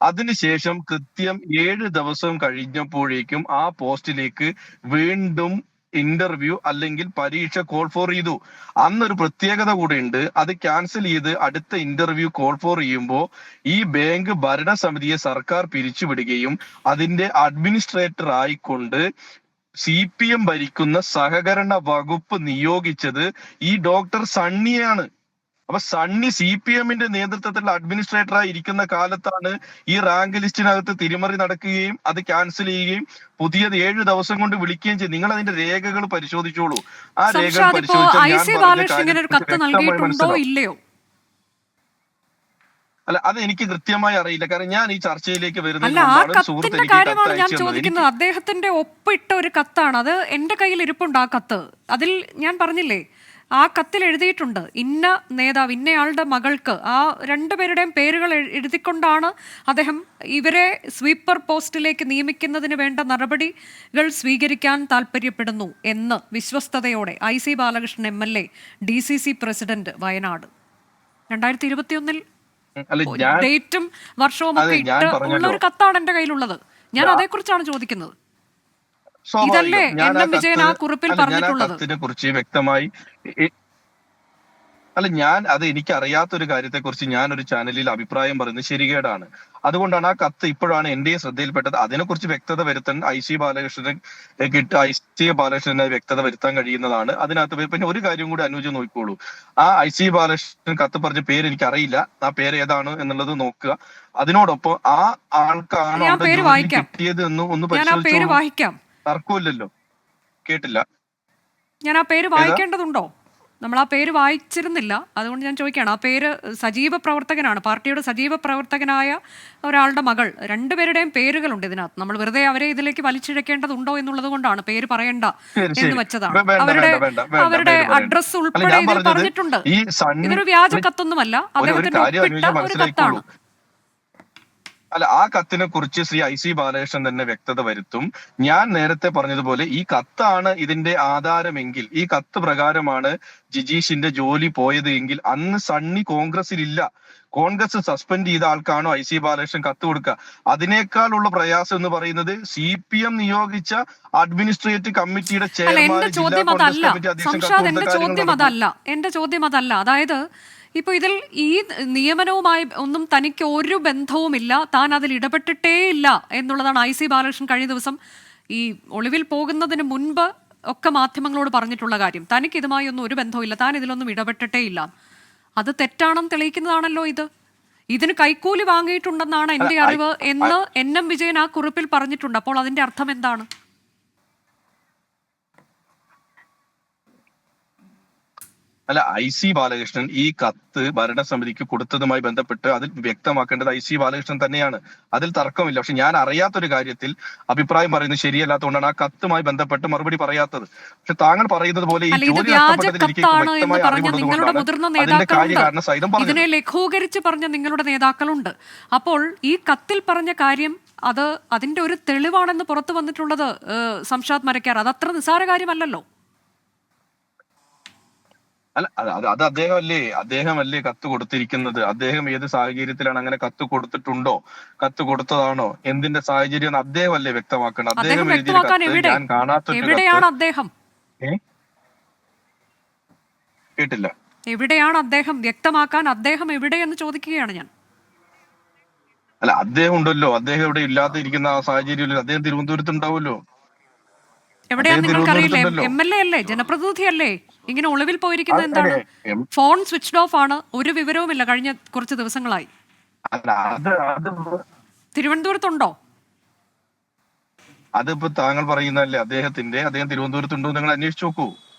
അതിനുശേഷം കൃത്യം 7 ദിവസം കഴിഞ്ഞപ്പോഴേക്കും ആ പോസ്റ്റിലേക്ക് വീണ്ടും ഇന്റർവ്യൂ അല്ലെങ്കിൽ പരീക്ഷ കോൾ ഫോർ ചെയ്തു. അന്നൊരു പ്രത്യേകത കൂടെ ഉണ്ട്. അത് ക്യാൻസൽ ചെയ്ത് അടുത്ത ഇന്റർവ്യൂ കോൾ ഫോർ ചെയ്യുമ്പോൾ ഈ ബാങ്ക് ഭരണസമിതിയെ സർക്കാർ പിരിച്ചുവിടുകയും അതിന്റെ അഡ്മിനിസ്ട്രേറ്റർ ആയിക്കൊണ്ട് CPM ഭരിക്കുന്ന സഹകരണ വകുപ്പ് നിയോഗിച്ചത് ഈ ഡോക്ടർ സണ്ണിയാണ്. അപ്പൊ സണ്ണി CPMന്റെ നേതൃത്വത്തിലുള്ള അഡ്മിനിസ്ട്രേറ്ററായി ഇരിക്കുന്ന കാലത്താണ് ഈ റാങ്ക് ലിസ്റ്റിനകത്ത് തിരിമറി നടക്കുകയും അത് ക്യാൻസൽ ചെയ്യുകയും പുതിയത് 7 ദിവസം കൊണ്ട് വിളിക്കുകയും ചെയ്യും. നിങ്ങൾ അതിന്റെ രേഖകൾ പരിശോധിച്ചോളൂ. ആ രേഖകൾ ഇല്ലയോ? അല്ല, അത് എനിക്ക് കൃത്യമായി അറിയില്ല. കാരണം ഞാൻ ഈ ചർച്ചയിലേക്ക് വരുന്നത് ഞാൻ ചോദിക്കുന്നത് അദ്ദേഹത്തിന്റെ ഒപ്പിട്ട ഒരു കത്താണ്. അത് എന്റെ കയ്യിൽ ഇരിപ്പുണ്ട് ആ കത്ത്. അതിൽ ഞാൻ പറഞ്ഞില്ലേ, ആ കത്തിൽ എഴുതിയിട്ടുണ്ട് ഇന്ന നേതാവ് ഇന്നയാളുടെ മകൾക്ക് ആ 2 പേരുടെയും പേരുകൾ എഴുതിക്കൊണ്ടാണ് അദ്ദേഹം ഇവരെ സ്വീപ്പർ പോസ്റ്റിലേക്ക് നിയമിക്കുന്നതിന് വേണ്ട നടപടികൾ സ്വീകരിക്കാൻ താല്പര്യപ്പെടുന്നു എന്ന് വിശ്വസ്തയോടെ IC Balakrishnan MLA DCC president Wayanad 2021 ഡേറ്റും വർഷവും ഒക്കെ ഇട്ട് ഉള്ള ഒരു കത്താണ് എന്റെ കയ്യിലുള്ളത്. ഞാൻ അതേക്കുറിച്ചാണ് ചോദിക്കുന്നത്. ഇതല്ലേ എൻ വിജയൻ ആ കുറിപ്പിൽ പറഞ്ഞിട്ടുള്ളത്? കുറിച്ച് വ്യക്തമായി എനിക്ക് അറിയാത്തൊരു കാര്യത്തെ കുറിച്ച് ഞാൻ ഒരു ചാനലിൽ അഭിപ്രായം പറയുന്നത് ശരികേടാണ്. അതുകൊണ്ടാണ് ആ കത്ത് ഇപ്പോഴാണ് എന്റെയും ശ്രദ്ധയിൽപ്പെട്ടത്. അതിനെക്കുറിച്ച് വ്യക്തത വരുത്താൻ IC ബാലകൃഷ്ണനെ വ്യക്തത വരുത്താൻ കഴിയുന്നതാണ്. അതിനകത്ത് പിന്നെ ഒരു കാര്യം കൂടി അനൂജ് നോക്കിക്കോളൂ. ആ IC ബാലകൃഷ്ണൻ കത്ത് പറഞ്ഞ പേര് എനിക്ക് അറിയില്ല. ആ പേര് ഏതാണ് എന്നുള്ളത് നോക്കുക. അതിനോടൊപ്പം ആ ആൾക്കാണോ കിട്ടിയത് എന്ന് ഒന്ന് പരിശോധിച്ചോളൂ. തർക്കമില്ലല്ലോ. കേട്ടില്ല. ഞാൻ ആ പേര് വായിക്കേണ്ടതുണ്ടോ? നമ്മൾ ആ പേര് വായിച്ചിരുന്നില്ല, അതുകൊണ്ട് ഞാൻ ചോദിക്കുകയാണ്. ആ പേര് സജീവ പ്രവർത്തകനാണ്, പാർട്ടിയുടെ സജീവ പ്രവർത്തകനായ ഒരാളുടെ മകൾ. 2 പേരുടെയും പേരുകളുണ്ട് ഇതിനകത്ത്. നമ്മൾ വെറുതെ അവരെ ഇതിലേക്ക് വലിച്ചിഴക്കേണ്ടതുണ്ടോ എന്നുള്ളത് കൊണ്ടാണ് പേര് പറയണ്ട എന്ന് വെച്ചതാണ്. അവരുടെ അഡ്രസ് ഉൾപ്പെടെ ഇതിൽ പറഞ്ഞിട്ടുണ്ട്. ഇതൊരു വ്യാജ കത്തൊന്നുമല്ല, അദ്ദേഹത്തിന്റെ ഒപ്പിട്ട ഒരു കത്താണ്. അല്ല, ആ കത്തിനെ കുറിച്ച് ശ്രീ IC ബാലകൃഷ്ണൻ തന്നെ വ്യക്തത വരുത്തും. ഞാൻ നേരത്തെ പറഞ്ഞതുപോലെ ഈ കത്താണ് ഇതിന്റെ ആധാരമെങ്കിൽ, ഈ കത്ത് പ്രകാരമാണ് ജിജീഷിന്റെ ജോലി പോയത് എങ്കിൽ അന്ന് സണ്ണി കോൺഗ്രസിലില്ല. കോൺഗ്രസ് സസ്പെൻഡ് ചെയ്ത ആൾക്കാണോ IC ബാലകൃഷ്ണൻ കത്ത് കൊടുക്കുക? അതിനേക്കാളുള്ള പ്രയാസം എന്ന് പറയുന്നത് CPM നിയോഗിച്ച അഡ്മിനിസ്ട്രേറ്റീവ് കമ്മിറ്റിയുടെ അല്ല, ചെയർമാൻ, എന്റെ ജില്ലാ ചോദ്യം കോൺഗ്രസ് അതല്ല കമ്മിറ്റി അധ്യക്ഷൻ കത്ത് സംഷാദ്, കൊടുത്ത എന്റെ കാര്യങ്ങൾ ചോദ്യം നടക്കും. അതല്ല, എന്റെ ചോദ്യം അതല്ല. അതായത് ഇപ്പൊ ഇതിൽ ഈ നിയമനവുമായി ഒന്നും തനിക്ക് ഒരു ബന്ധവുമില്ല, താൻ അതിൽ ഇടപെട്ടിട്ടേ ഇല്ല എന്നുള്ളതാണ് IC ബാലകൃഷ്ണൻ കഴിഞ്ഞ ദിവസം ഈ ഒളിവിൽ പോകുന്നതിന് മുൻപ് ഒക്കെ മാധ്യമങ്ങളോട് പറഞ്ഞിട്ടുള്ള കാര്യം. തനിക്ക് ഇതുമായി ഒന്നും ഒരു ബന്ധവുമില്ല, താൻ ഇതിലൊന്നും ഇടപെട്ടിട്ടേ ഇല്ല. അത് തെറ്റാണെന്ന് തെളിയിക്കുന്നതാണല്ലോ ഇത്. ഇതിന് കൈക്കൂലി വാങ്ങിയിട്ടുണ്ടെന്നാണ് എന്റെ അറിവ് എന്ന് NM വിജയൻ ആ കുറിപ്പിൽ പറഞ്ഞിട്ടുണ്ട്. അപ്പോൾ അതിന്റെ അർത്ഥം എന്താണ്? അല്ല, IC ബാലകൃഷ്ണൻ ഈ കത്ത് ഭരണസമിതിക്ക് കൊടുത്തതുമായി ബന്ധപ്പെട്ട് അതിൽ വ്യക്തമാക്കേണ്ടത് IC ബാലകൃഷ്ണൻ തന്നെയാണ്. അതിൽ തർക്കമില്ല. പക്ഷെ ഞാൻ അറിയാത്തൊരു കാര്യത്തിൽ അഭിപ്രായം പറയുന്നത് ശരിയല്ലാത്തതുകൊണ്ടാണ് ആ കത്തുമായി ബന്ധപ്പെട്ട് മറുപടി പറയാത്തത്. പക്ഷെ താങ്കൾ പറയുന്നത് പോലെ ഈ അല്ല, ഇത് ജോലി വ്യാജ നഷ്ടപ്പെട്ടതിൽ എനിക്ക് കത്താണ് എന്ന് വ്യക്തമായി പറഞ്ഞ നിങ്ങളുടെ മുതിർന്ന അറിവുള്ളതുകൊണ്ടാണ് അതിന്റെ കാര്യകാരണ നേതാക്കളുണ്ട്, സഹിതം പറഞ്ഞത്. ഇതിനെ ലഘൂകരിച്ച് പറഞ്ഞ നിങ്ങളുടെ നേതാക്കളുണ്ട്. അപ്പോൾ ഈ കത്തിൽ പറഞ്ഞ കാര്യം അത് അതിന്റെ ഒരു തെളിവാണെന്ന് പുറത്തു വന്നിട്ടുള്ളത് സംഷാദ് മരക്കാർ, അത് അത്ര നിസ്സാര കാര്യമല്ലല്ലോ. അല്ല, അത് അദ്ദേഹമല്ലേ കത്ത് കൊടുത്തിരിക്കുന്നത്? അദ്ദേഹം ഏത് സാഹചര്യത്തിലാണ് അങ്ങനെ കത്ത് കൊടുത്തിട്ടുണ്ടോ, കത്ത് കൊടുത്തതാണോ, എന്തിന്റെ സാഹചര്യം എന്ന് അദ്ദേഹമല്ലേ വ്യക്തമാക്കണം. അദ്ദേഹം എഴുതിയ വ്യക്തമാക്കാൻ കത്ത് ഞാൻ കാണാത്തൊരു എവിടെയാണ് അദ്ദേഹം? കേട്ടില്ല. എവിടെയാണ് അദ്ദേഹം? വ്യക്തമാക്കാൻ അദ്ദേഹം എവിടെയെന്ന് ചോദിക്കുകയാണ് ഞാൻ. അല്ല, അദ്ദേഹം ഉണ്ടല്ലോ, അദ്ദേഹം ഇവിടെ ഇല്ലാതെ ഇരിക്കുന്ന ആ സാഹചര്യം അദ്ദേഹം തിരുവനന്തപുരത്ത് ഉണ്ടാവുമല്ലോ. എവിടെയാന്ന് നിങ്ങൾക്കറിയില്ലേ? MLA അല്ലേ, ജനപ്രതിനിധി അല്ലേ? ഇങ്ങനെ ഒളിവിൽ പോയിരിക്കുന്നത് എന്താണ്? ഫോൺ സ്വിച്ച്ഡ് ഓഫ് ആണ്, ഒരു വിവരവുമില്ല കഴിഞ്ഞ കുറച്ച് ദിവസങ്ങളായി. അല്ല, തിരുവനന്തപുരത്തുണ്ടോ? അതിപ്പോ താങ്കൾ പറയുന്നതല്ലേ അദ്ദേഹം തിരുവനന്തപുരത്തുണ്ടോ നിങ്ങൾ അന്വേഷിച്ചു നോക്കൂ.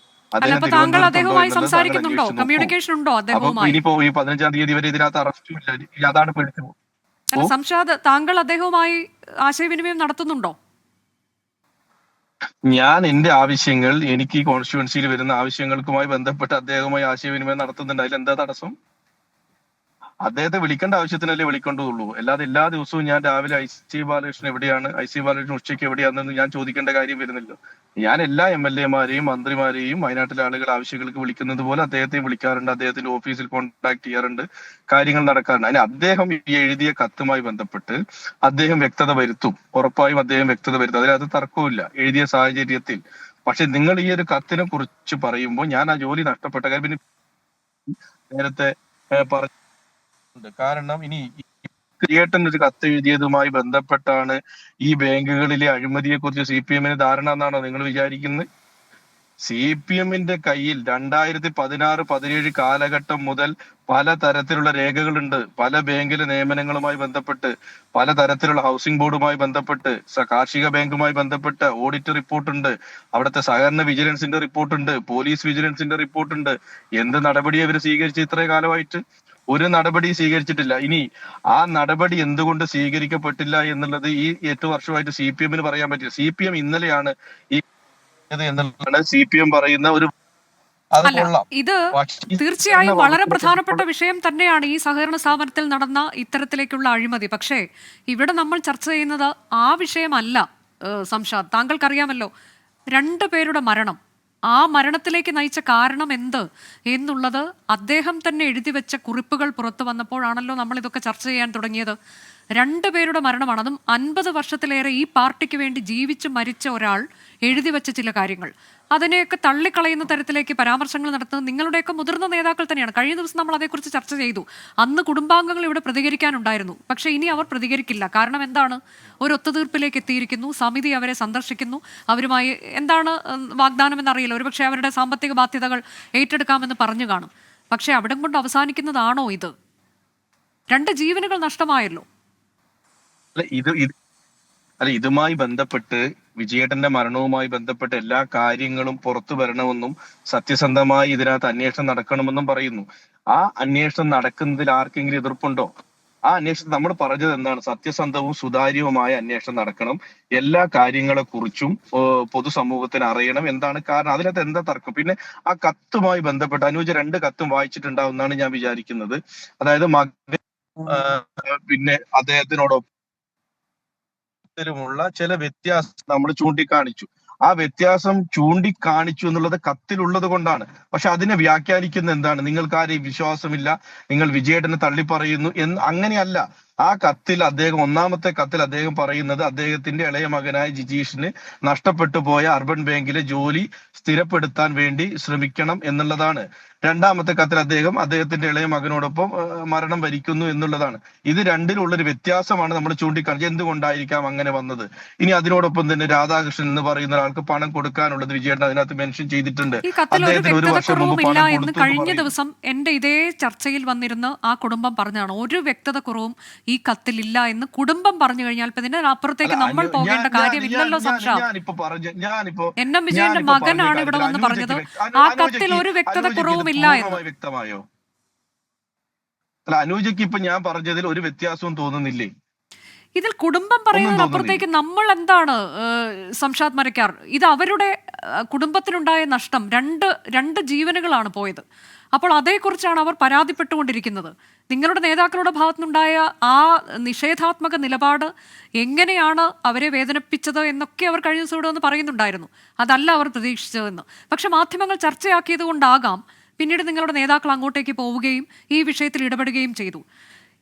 അല്ല, അപ്പൊ താങ്കൾ അദ്ദേഹവുമായി സംസാരിക്കുന്നുണ്ടോ? കമ്മ്യൂണിക്കേഷൻ ഉണ്ടോ അദ്ദേഹവുമായി? ഇനിയിപ്പോ ഈ 15-ാം തീയതി വരെ ഇതിനകത്ത് അറസ്റ്റും ഇല്ല. അതാണ് പേടിച്ചു. അല്ല സംഷാദ്, താങ്കൾ അദ്ദേഹവുമായി ആശയവിനിമയം നടത്തുന്നുണ്ടോ? ഞാൻ എന്റെ ആവശ്യങ്ങൾ, എനിക്ക് ഈ കോൺസ്റ്റിറ്റ്യുവൻസിയിൽ വരുന്ന ആവശ്യങ്ങൾക്കുമായി ബന്ധപ്പെട്ട് അദ്ദേഹവുമായി ആശയവിനിമയം നടത്തുന്നുണ്ട്. അതിൽ എന്താ തടസ്സം? അദ്ദേഹത്തെ വിളിക്കേണ്ട ആവശ്യത്തിനല്ലേ വിളിക്കേണ്ടതുള്ളൂ. അല്ലാതെ എല്ലാ ദിവസവും ഞാൻ രാവിലെ IC ബാലകൃഷ്ണൻ എവിടെയാണ്, IC ബാലകൃഷ്ണൻ ഉച്ചയ്ക്ക് എവിടെയാണെന്ന് ഞാൻ ചോദിക്കേണ്ട കാര്യം വരുന്നില്ല. ഞാൻ എല്ലാ MLA മാരെയും മന്ത്രിമാരെയും വയനാട്ടിലെ ആളുകൾ ആവശ്യങ്ങൾക്ക് വിളിക്കുന്നത് പോലെ അദ്ദേഹത്തെയും വിളിക്കാറുണ്ട്, അദ്ദേഹത്തിന്റെ ഓഫീസിൽ കോൺടാക്ട് ചെയ്യാറുണ്ട്, കാര്യങ്ങൾ നടക്കാറുണ്ട്. അതിന് അദ്ദേഹം ഈ എഴുതിയ കത്തുമായി ബന്ധപ്പെട്ട് അദ്ദേഹം വ്യക്തത വരുത്തും, ഉറപ്പായും അദ്ദേഹം വ്യക്തത വരുത്തും. അതിനകത്ത് തർക്കമില്ല എഴുതിയ സാഹചര്യത്തിൽ. പക്ഷെ നിങ്ങൾ ഈ ഒരു കത്തിനെ കുറിച്ച് പറയുമ്പോൾ ഞാൻ ആ ജോലി നഷ്ടപ്പെട്ട കാര്യം പിന്നെ നേരത്തെ പറഞ്ഞു. കാരണം ഇനി ക്രിയേട്ടൻ ഒരു കത്ത് എഴുതിയതുമായി ബന്ധപ്പെട്ടാണ് ഈ ബാങ്കുകളിലെ അഴിമതിയെ കുറിച്ച് CPM ധാരണ എന്നാണോ നിങ്ങൾ വിചാരിക്കുന്നത്? CPM-ന്റെ കയ്യിൽ 2016-17 കാലഘട്ടം മുതൽ പല തരത്തിലുള്ള രേഖകളുണ്ട്. പല ബാങ്കിലെ നിയമനങ്ങളുമായി ബന്ധപ്പെട്ട്, പല തരത്തിലുള്ള ഹൗസിംഗ് ബോർഡുമായി ബന്ധപ്പെട്ട്, കാർഷിക ബാങ്കുമായി ബന്ധപ്പെട്ട് ഓഡിറ്റ് റിപ്പോർട്ടുണ്ട്, അവിടുത്തെ സഹകരണ വിജിലൻസിന്റെ റിപ്പോർട്ടുണ്ട്, പോലീസ് വിജിലൻസിന്റെ റിപ്പോർട്ടുണ്ട്. എന്ത് നടപടി അവർ സ്വീകരിച്ച് ഇത്രയും കാലമായിട്ട്? ഒരു നടപടി സ്വീകരിച്ചിട്ടില്ല. ഇനി ആ നടപടി എന്തുകൊണ്ട് സ്വീകരിക്കപ്പെട്ടില്ല എന്നുള്ളത് ഈ 8 വർഷമായിട്ട് CPM-ന് പറയാൻ പറ്റില്ല. CPM ഇന്നലെയാണ് ഈ എന്നുള്ളതാണ് CPM പറയുന്ന ഒരു. അല്ല, ഇത് തീർച്ചയായും വളരെ പ്രധാനപ്പെട്ട വിഷയം തന്നെയാണ് ഈ സഹകരണ സ്ഥാപനത്തിൽ നടന്ന ഇത്തരത്തിലേക്കുള്ള അഴിമതി. പക്ഷേ ഇവിടെ നമ്മൾ ചർച്ച ചെയ്യുന്നത് ആ വിഷയമല്ല സംഷാദ്. താങ്കൾക്കറിയാമല്ലോ 2 പേരുടെ മരണം, ആ മരണത്തിലേക്ക് നയിച്ച കാരണം എന്ത് എന്നുള്ളത് അദ്ദേഹം തന്നെ എഴുതി വെച്ച കുറിപ്പുകൾ പുറത്തു വന്നപ്പോഴാണല്ലോ നമ്മൾ ഇതൊക്കെ ചർച്ച ചെയ്യാൻ തുടങ്ങിയത്. 2 പേരുടെ മരണമാണ്, അതും 50 വർഷത്തിലേറെ ഈ പാർട്ടിക്ക് വേണ്ടി ജീവിച്ച് മരിച്ച ഒരാൾ എഴുതി വെച്ച ചില കാര്യങ്ങൾ. അതിനെയൊക്കെ തള്ളിക്കളയുന്ന തരത്തിലേക്ക് പരാമർശങ്ങൾ നടത്തുന്നത് നിങ്ങളുടെയൊക്കെ മുതിർന്ന നേതാക്കൾ തന്നെയാണ്. കഴിഞ്ഞ ദിവസം നമ്മൾ അതേക്കുറിച്ച് ചർച്ച ചെയ്തു. അന്ന് കുടുംബാംഗങ്ങൾ ഇവിടെ പ്രതികരിക്കാനുണ്ടായിരുന്നു, പക്ഷേ ഇനി അവർ പ്രതികരിക്കില്ല. കാരണം എന്താണ്? ഒരു ഒത്തുതീർപ്പിലേക്ക് എത്തിയിരിക്കുന്നു, സമിതി അവരെ സന്ദർശിക്കുന്നു, അവരുമായി എന്താണ് വാഗ്ദാനം എന്നറിയില്ല, ഒരുപക്ഷെ അവരുടെ സാമ്പത്തിക ബാധ്യതകൾ ഏറ്റെടുക്കാമെന്ന് പറഞ്ഞു കാണും. പക്ഷെ അവിടം കൊണ്ട് അവസാനിക്കുന്നതാണോ ഇത്? 2 ജീവനുകൾ നഷ്ടമായല്ലോ. ഇതുമായി ബന്ധപ്പെട്ട് വിജയേട്ടന്റെ മരണവുമായി ബന്ധപ്പെട്ട് എല്ലാ കാര്യങ്ങളും പുറത്തു വരണമെന്നും സത്യസന്ധമായി ഇതിനകത്ത് അന്വേഷണം നടക്കണമെന്നും പറയുന്നു. ആ അന്വേഷണം നടക്കുന്നതിൽ ആർക്കെങ്കിലും എതിർപ്പുണ്ടോ? ആ അന്വേഷണം നമ്മൾ പറഞ്ഞത് എന്താണ്? സത്യസന്ധവും സുതാര്യവുമായ അന്വേഷണം നടക്കണം, എല്ലാ കാര്യങ്ങളെ കുറിച്ചും പൊതുസമൂഹത്തിന് അറിയണം. എന്താണ് കാരണം? അതിനകത്ത് എന്താ തർക്കം? പിന്നെ ആ കത്തുമായി ബന്ധപ്പെട്ട് അനുജ 2 കത്തും വായിച്ചിട്ടുണ്ടാവുമെന്നാണ് ഞാൻ വിചാരിക്കുന്നത്. അതായത് മകൻ പിന്നെ അദ്ദേഹത്തിനോടൊപ്പം തരമുള്ള ചില വ്യത്യാസം നമ്മൾ ചൂണ്ടിക്കാണിച്ചു. ആ വ്യത്യാസം ചൂണ്ടിക്കാണിച്ചു എന്നുള്ളത് കത്തിലുള്ളത് കൊണ്ടാണ്. പക്ഷെ അതിനെ വ്യാഖ്യാനിക്കുന്ന എന്താണ്? നിങ്ങൾക്ക് ആരെയും വിശ്വാസമില്ല, നിങ്ങൾ വിജയേട്ടനെ തള്ളിപ്പറയുന്നു എന്ന് അങ്ങനെയല്ല. ആ കത്തിൽ അദ്ദേഹം, ഒന്നാമത്തെ കത്തിൽ അദ്ദേഹം പറയുന്നത് അദ്ദേഹത്തിന്റെ ഇളയ മകനായ ജിജീഷിന് നഷ്ടപ്പെട്ടു പോയ അർബൻ ബാങ്കിലെ ജോലി സ്ഥിരപ്പെടുത്താൻ വേണ്ടി ശ്രമിക്കണം എന്നുള്ളതാണ്. രണ്ടാമത്തെ കത്തിൽ അദ്ദേഹത്തിന്റെ ഇളയ മകനോടൊപ്പം മരണം വരിക്കുന്നു എന്നുള്ളതാണ്. ഇത് രണ്ടിലുള്ളൊരു വ്യത്യാസമാണ് നമ്മൾ ചൂണ്ടിക്കാണിച്ചത്. എന്തുകൊണ്ടായിരിക്കാം അങ്ങനെ വന്നത്? ഇനി അതിനോടൊപ്പം തന്നെ രാധാകൃഷ്ണൻ എന്ന് പറയുന്ന ഒരാൾക്ക് പണം കൊടുക്കാനുള്ളത് വിജയേട്ടൻ അതിനകത്ത് മെൻഷൻ ചെയ്തിട്ടുണ്ട്. ഈ കത്തിൽ ഒരു അദ്ദേഹത്തിന് ഒരു വർഷം മുമ്പ് വ്യക്തതക്കുറവുമില്ല പണം എന്ന് കൊടുത്തു കഴിഞ്ഞ എന്ന് ദിവസം എന്റെ ഇതേ ചർച്ചയിൽ വന്നിരുന്ന് ആ കുടുംബം പറഞ്ഞതാണ്. ഒരു വ്യക്തതക്കുറവും ഈ കത്തിലില്ല എന്ന് കുടുംബം പറഞ്ഞു കഴിഞ്ഞാൽ പിന്നെ അപ്പുറത്തേക്ക് നമ്മൾ പോകേണ്ട കാര്യമില്ലല്ലോ സംശയം. എൻ എം വിജയന്റെ മകനാണ് ഇവിടെ വന്ന് പറഞ്ഞത് ആ കത്തിൽ ഒരു വ്യക്തതക്കുറവും ഇല്ല എന്ന്. വ്യക്തമായോ? അല്ല, അനുജയ്ക്ക് ഇപ്പൊ ഞാൻ പറഞ്ഞതിൽ ഒരു വ്യത്യാസവും തോന്നുന്നില്ലേ? ഇതിൽ കുടുംബം പറയുന്നതിനപ്പുറത്തേക്ക് നമ്മൾ എന്താണ് സംഷാദ് മരക്കാർ? ഇത് അവരുടെ കുടുംബത്തിനുണ്ടായ നഷ്ടം, രണ്ട് ജീവനുകളാണ് പോയത്. അപ്പോൾ അതേക്കുറിച്ചാണ് അവർ പരാതിപ്പെട്ടുകൊണ്ടിരിക്കുന്നത്. നിങ്ങളുടെ നേതാക്കളുടെ ഭാഗത്തുനിന്നുണ്ടായ ആ നിഷേധാത്മക നിലപാട് എങ്ങനെയാണ് അവരെ വേദനിപ്പിച്ചത് എന്നൊക്കെ അവർ കഴിഞ്ഞ ദിവസം ഇവിടെ ഒന്ന് പറയുന്നുണ്ടായിരുന്നു. അതല്ല അവർ പ്രതീക്ഷിച്ചതെന്ന്. പക്ഷെ മാധ്യമങ്ങൾ ചർച്ചയാക്കിയത് കൊണ്ടാകാം പിന്നീട് നിങ്ങളുടെ നേതാക്കൾ അങ്ങോട്ടേക്ക് പോവുകയും ഈ വിഷയത്തിൽ ഇടപെടുകയും ചെയ്തു.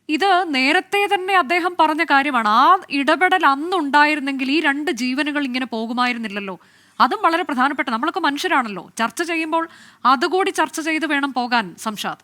ഇത് നേരത്തെ തന്നെ അദ്ദേഹം പറഞ്ഞ കാര്യമാണ്. ആ ഇടപെടൽ അന്നുണ്ടായിരുന്നെങ്കിൽ ഈ രണ്ട് ജീവനുകൾ ഇങ്ങനെ പോകുമായിരുന്നില്ലല്ലോ. അതും വളരെ പ്രധാനപ്പെട്ട, നമ്മളൊക്കെ മനുഷ്യരാണല്ലോ, ചർച്ച ചെയ്യുമ്പോൾ അതുകൂടി ചർച്ച ചെയ്ത് വേണം പോകാൻ. സംഷാദ്,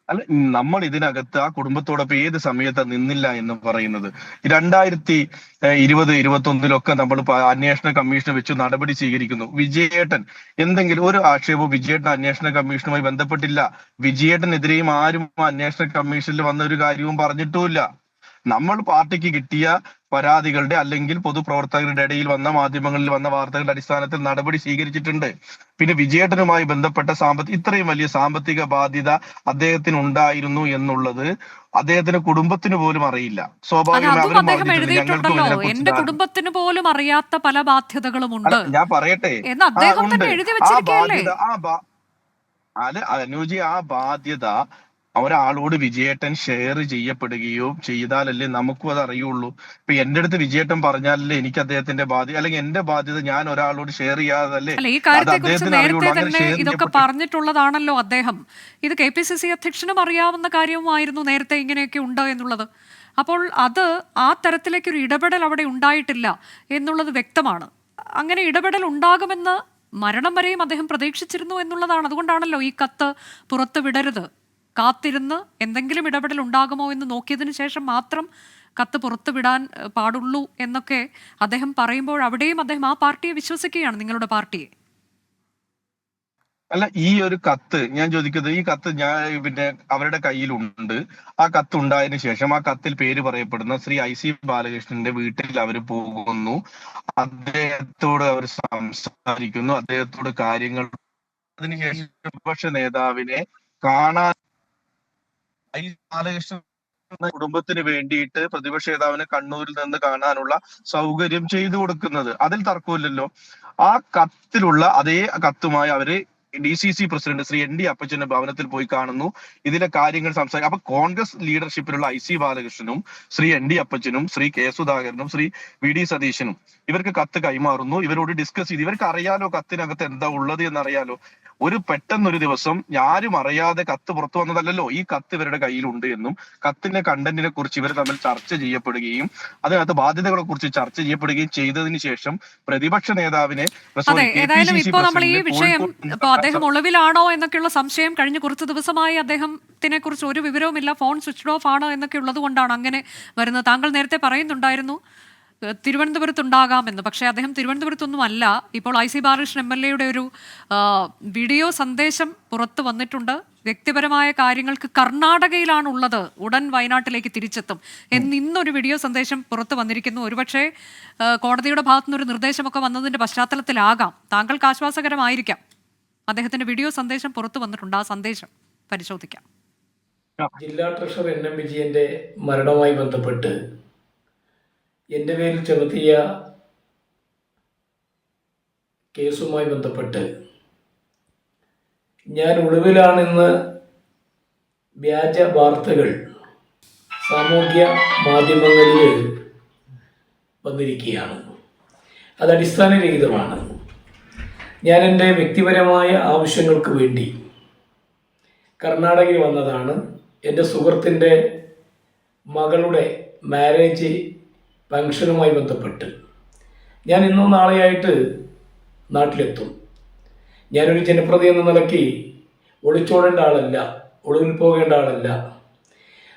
അല്ല, നമ്മൾ ഇതിനകത്ത് ആ കുടുംബത്തോടൊപ്പം ഏത് സമയത്ത് നിന്നില്ല എന്ന് പറയുന്നത്? 2020-21 നമ്മൾ അന്വേഷണ കമ്മീഷനെ വെച്ച് നടപടി സ്വീകരിക്കുന്നു. വിജയേട്ടൻ എന്തെങ്കിലും ഒരു ആക്ഷേപവും വിജയേട്ടൻ അന്വേഷണ കമ്മീഷനുമായി ബന്ധപ്പെട്ടില്ല. വിജയേട്ടനെതിരെയും ആരും അന്വേഷണ കമ്മീഷനിൽ വന്ന ഒരു കാര്യവും പറഞ്ഞിട്ടുമില്ല. നമ്മൾ പാർട്ടിക്ക് കിട്ടിയ പരാതികളുടെ അല്ലെങ്കിൽ പൊതുപ്രവർത്തകരുടെ ഇടയിൽ വന്ന, മാധ്യമങ്ങളിൽ വന്ന വാർത്തകളുടെ അടിസ്ഥാനത്തിൽ നടപടി സ്വീകരിച്ചിട്ടുണ്ട്. പിന്നെ വിജയേട്ടനുമായി ബന്ധപ്പെട്ട ഇത്രയും വലിയ സാമ്പത്തിക ബാധ്യത അദ്ദേഹത്തിന് ഉണ്ടായിരുന്നു എന്നുള്ളത് അദ്ദേഹത്തിന്റെ കുടുംബത്തിന് പോലും അറിയില്ല. സ്വാഭാവികമായിട്ടും എന്റെ കുടുംബത്തിന് പോലും അറിയാത്ത പല ബാധ്യതകളും ഉണ്ട്. ഞാൻ പറയട്ടെ, അനുജി, ആ ബാധ്യത ഒരാളോട് വിജയേട്ടൻ ഷെയർ ചെയ്യപ്പെടുകയോ ചെയ്താലല്ലേ നമുക്കും അത് അറിയുള്ളൂ. ഇപ്പൊ എന്റെ അടുത്ത് വിജയേട്ടൻ പറഞ്ഞാലല്ലേ എനിക്ക് അദ്ദേഹത്തിന്റെ ബാധ്യത, അല്ലെങ്കിൽ എന്റെ ബാധ്യത ഞാൻ ഒരാളോട് ഷെയർ ചെയ്യാതല്ലേ? ഈ കാര്യത്തെക്കുറിച്ച് നേരത്തെ തന്നെ ഇതൊക്കെ പറഞ്ഞിട്ടുള്ളതാണല്ലോ അദ്ദേഹം. ഇത് KPCC അധ്യക്ഷനും അറിയാവുന്ന കാര്യവുമായിരുന്നു നേരത്തെ ഇങ്ങനെയൊക്കെ ഉണ്ട് എന്നുള്ളത്. അപ്പോൾ അത് ആ തരത്തിലേക്കൊരു ഇടപെടൽ അവിടെ ഉണ്ടായിട്ടില്ല എന്നുള്ളത് വ്യക്തമാണ്. അങ്ങനെ ഇടപെടൽ ഉണ്ടാകുമെന്ന് മരണം വരെയും അദ്ദേഹം പ്രതീക്ഷിച്ചിരുന്നു എന്നുള്ളതാണ്. അതുകൊണ്ടാണല്ലോ ഈ കത്ത് പുറത്തു വിടരുത്, കാത്തിരുന്ന് എന്തെങ്കിലും ഇടപെടൽ ഉണ്ടാകുമോ എന്ന് നോക്കിയതിനു ശേഷം മാത്രം കത്ത് പുറത്തു വിടാൻ പാടുള്ളൂ എന്നൊക്കെ അദ്ദേഹം പറയുമ്പോൾ അവിടെയും അദ്ദേഹം ആ പാർട്ടിയെ വിശ്വസിക്കുകയാണ്, നിങ്ങളുടെ പാർട്ടിയെ. അല്ല, ഈ ഒരു കത്ത് ഞാൻ ചോദിക്കുന്നത്, ഈ കത്ത് പിന്നെ അവരുടെ കയ്യിലുണ്ട്. ആ കത്ത് ഉണ്ടായതിനു ശേഷം ആ കത്തിൽ പേര് പറയപ്പെടുന്ന ശ്രീ IC ബാലകൃഷ്ണന്റെ വീട്ടിൽ അവർ പോകുന്നു, അദ്ദേഹത്തോട് അവർ സംസാരിക്കുന്നു, അദ്ദേഹത്തോട് കാര്യങ്ങൾ, അതിനുശേഷം പ്രതിപക്ഷ നേതാവിനെ കാണാൻ ബാലകൃഷ്ണൻ കുടുംബത്തിന് വേണ്ടിയിട്ട് പ്രതിപക്ഷ നേതാവിനെ കണ്ണൂരിൽ നിന്ന് കാണാനുള്ള സൗകര്യം ചെയ്തു കൊടുക്കുന്നത്, അതിൽ തർക്കമില്ലല്ലോ. ആ കത്തിലുള്ള അതേ കത്തുമായി അവര് DCC പ്രസിഡന്റ് ശ്രീ ND അപ്പച്ചന്റെ ഭവനത്തിൽ പോയി കാണുന്നു, ഇതിലെ കാര്യങ്ങൾ സംസാരിക്കും. അപ്പൊ കോൺഗ്രസ് ലീഡർഷിപ്പിലുള്ള IC ബാലകൃഷ്ണനും ശ്രീ ND അപ്പച്ചനും ശ്രീ K സുധാകരനും ശ്രീ VD സതീശനും ഇവർക്ക് കത്ത് കൈമാറുന്നു, ഇവരോട് ഡിസ്കസ് ചെയ്ത്, ഇവർക്ക് അറിയാലോ കത്തിനകത്ത് എന്താ ഉള്ളത് എന്നറിയാലോ. പെട്ടെന്നൊരു ദിവസം ആരും അറിയാതെ കത്ത് പുറത്തു വന്നതല്ലല്ലോ. ഈ കത്ത് ഇവരുടെ കയ്യിലുണ്ട് എന്നും കത്തിന്റെ കണ്ടന്റിനെ കുറിച്ച് ഇവർ തമ്മിൽ ചർച്ച ചെയ്യപ്പെടുകയും അതിനകത്ത് ബാധ്യതകളെ കുറിച്ച് ചർച്ച ചെയ്യപ്പെടുകയും ചെയ്തതിനു ശേഷം പ്രതിപക്ഷ നേതാവിനെ, ഏതായാലും ഇപ്പോൾ നമ്മൾ ഈ വിഷയം, ഇപ്പൊ അദ്ദേഹം ഒളിവിലാണോ എന്നൊക്കെയുള്ള സംശയം കഴിഞ്ഞ കുറച്ച് ദിവസമായി അദ്ദേഹത്തിനെ കുറിച്ച് ഒരു വിവരവുമില്ല, ഫോൺ സ്വിച്ച് ഓഫ് ആണോ എന്നൊക്കെ ഉള്ളത് കൊണ്ടാണ് അങ്ങനെ വരുന്നത്. താങ്കൾ നേരത്തെ പറയുന്നുണ്ടായിരുന്നു തിരുവനന്തപുരത്തുണ്ടാകാമെന്ന്. പക്ഷേ അദ്ദേഹം തിരുവനന്തപുരത്തൊന്നും അല്ല. ഇപ്പോൾ IC ബാലകൃഷ്ണൻ MLA ഒരു വീഡിയോ സന്ദേശം പുറത്തു വന്നിട്ടുണ്ട്. വ്യക്തിപരമായ കാര്യങ്ങൾക്ക് കർണാടകയിലാണുള്ളത്, ഉടൻ വയനാട്ടിലേക്ക് തിരിച്ചെത്തും എന്നിന്നൊരു വീഡിയോ സന്ദേശം പുറത്തു വന്നിരിക്കുന്നു. ഒരുപക്ഷെ കോടതിയുടെ ഭാഗത്തുനിന്നൊരു നിർദ്ദേശമൊക്കെ വന്നതിന്റെ പശ്ചാത്തലത്തിലാകാം, താങ്കൾക്ക് ആശ്വാസകരമായിരിക്കാം. അദ്ദേഹത്തിന്റെ വീഡിയോ സന്ദേശം പുറത്തു വന്നിട്ടുണ്ട്, ആ സന്ദേശം പരിശോധിക്കാം. ജില്ലാ ട്രഷറർ NM വിജയന്റെ മരണവുമായി ബന്ധപ്പെട്ട് എൻ്റെ പേരിൽ ചുമത്തിയ കേസുമായി ബന്ധപ്പെട്ട് ഞാൻ ഒളിവിലാണെന്ന് വ്യാജ വാർത്തകൾ സാമൂഹ്യ മാധ്യമങ്ങളിൽ വന്നിരിക്കുകയാണ്. അത് അടിസ്ഥാനരഹിതമാണ്. ഞാൻ എൻ്റെ വ്യക്തിപരമായ ആവശ്യങ്ങൾക്ക് വേണ്ടി കർണാടകയിൽ വന്നതാണ്. എൻ്റെ സുഹൃത്തിൻ്റെ മകളുടെ മാരേജ് ഫംഗ്ഷനുമായി ബന്ധപ്പെട്ട് ഞാൻ ഇന്നോ നാളെയായിട്ട് നാട്ടിലെത്തും. ഞാനൊരു ജനപ്രതി എന്ന നിലയ്ക്ക് ഒളിച്ചോടേണ്ട ആളല്ല, ഒളിവിൽ പോകേണ്ട ആളല്ല.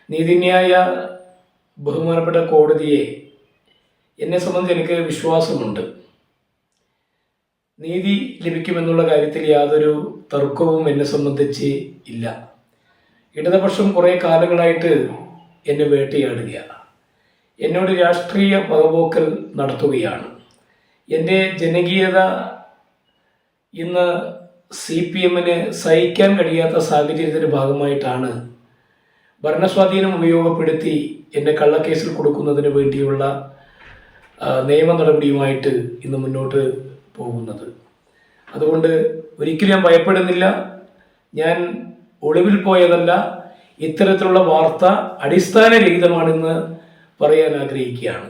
നീതിന്യായ ബഹുമാനപ്പെട്ട കോടതിയെ എന്നെ സംബന്ധിച്ച് എനിക്ക് വിശ്വാസമുണ്ട്. നീതി ലഭിക്കുമെന്നുള്ള കാര്യത്തിൽ യാതൊരു തർക്കവും എന്നെ സംബന്ധിച്ച് ഇല്ല. ഇടതുപക്ഷം കുറേ കാലങ്ങളായിട്ട് എന്നെ വേട്ടയാടുകയാണ്, എന്നോട് രാഷ്ട്രീയ പകപോക്കൽ നടത്തുകയാണ്. എൻ്റെ ജനകീയത ഇന്ന് CPM-ന് സഹിക്കാൻ കഴിയാത്ത സാഹചര്യത്തിൻ്റെ ഭാഗമായിട്ടാണ് ഭരണസ്വാധീനം ഉപയോഗപ്പെടുത്തി എന്നെ കള്ളക്കേസിൽ കൊടുക്കുന്നതിന് വേണ്ടിയുള്ള നിയമ നടപടിയുമായിട്ട് ഇന്ന് മുന്നോട്ട് പോകുന്നത്. അതുകൊണ്ട് ഒരിക്കലും ഞാൻ ഭയപ്പെടുന്നില്ല. ഞാൻ ഒളിവിൽ പോയതല്ല. ഇത്തരത്തിലുള്ള വാർത്ത അടിസ്ഥാനരഹിതമാണെന്ന് പറയാൻ ആഗ്രഹിക്കുകയാണ്.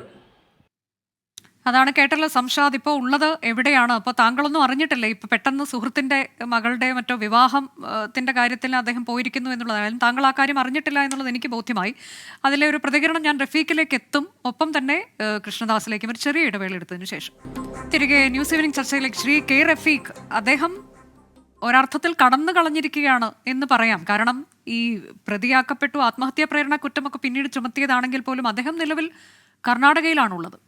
അതാണ് കേട്ടല്ലോ സംഷാദ്. ഇപ്പോൾ ഉള്ളത് എവിടെയാണ്? അപ്പോൾ താങ്കളൊന്നും അറിഞ്ഞിട്ടില്ല. ഇപ്പോൾ പെട്ടെന്ന് സുഹൃത്തിൻ്റെ മകളുടെ മറ്റോ വിവാഹത്തിൻ്റെ കാര്യത്തിൽ അദ്ദേഹം പോയിരിക്കുന്നു എന്നുള്ളതായാലും താങ്കൾ ആ കാര്യം അറിഞ്ഞിട്ടില്ല എന്നുള്ളത് എനിക്ക് ബോധ്യമായി. അതിലെ ഒരു പ്രതികരണം ഞാൻ റഫീഖിലേക്ക് എത്തും, ഒപ്പം തന്നെ കൃഷ്ണദാസിലേക്കും ഒരു ചെറിയ ഇടവേള എടുത്തതിന് ശേഷം തിരികെ ന്യൂസ് ഈവനിംഗ് ചർച്ചയിലേക്ക്. ശ്രീ കെ റഫീഖ്, അദ്ദേഹം ഒരർത്ഥത്തിൽ കടന്നു കളഞ്ഞിരിക്കുകയാണ് എന്ന് പറയാം. കാരണം ഈ പ്രതിയാക്കപ്പെട്ടു, ആത്മഹത്യാ പ്രേരണ കുറ്റമൊക്കെ പിന്നീട് ചുമത്തിയതാണെങ്കിൽ പോലും അദ്ദേഹം നിലവിൽ കർണാടകയിലാണുള്ളത്.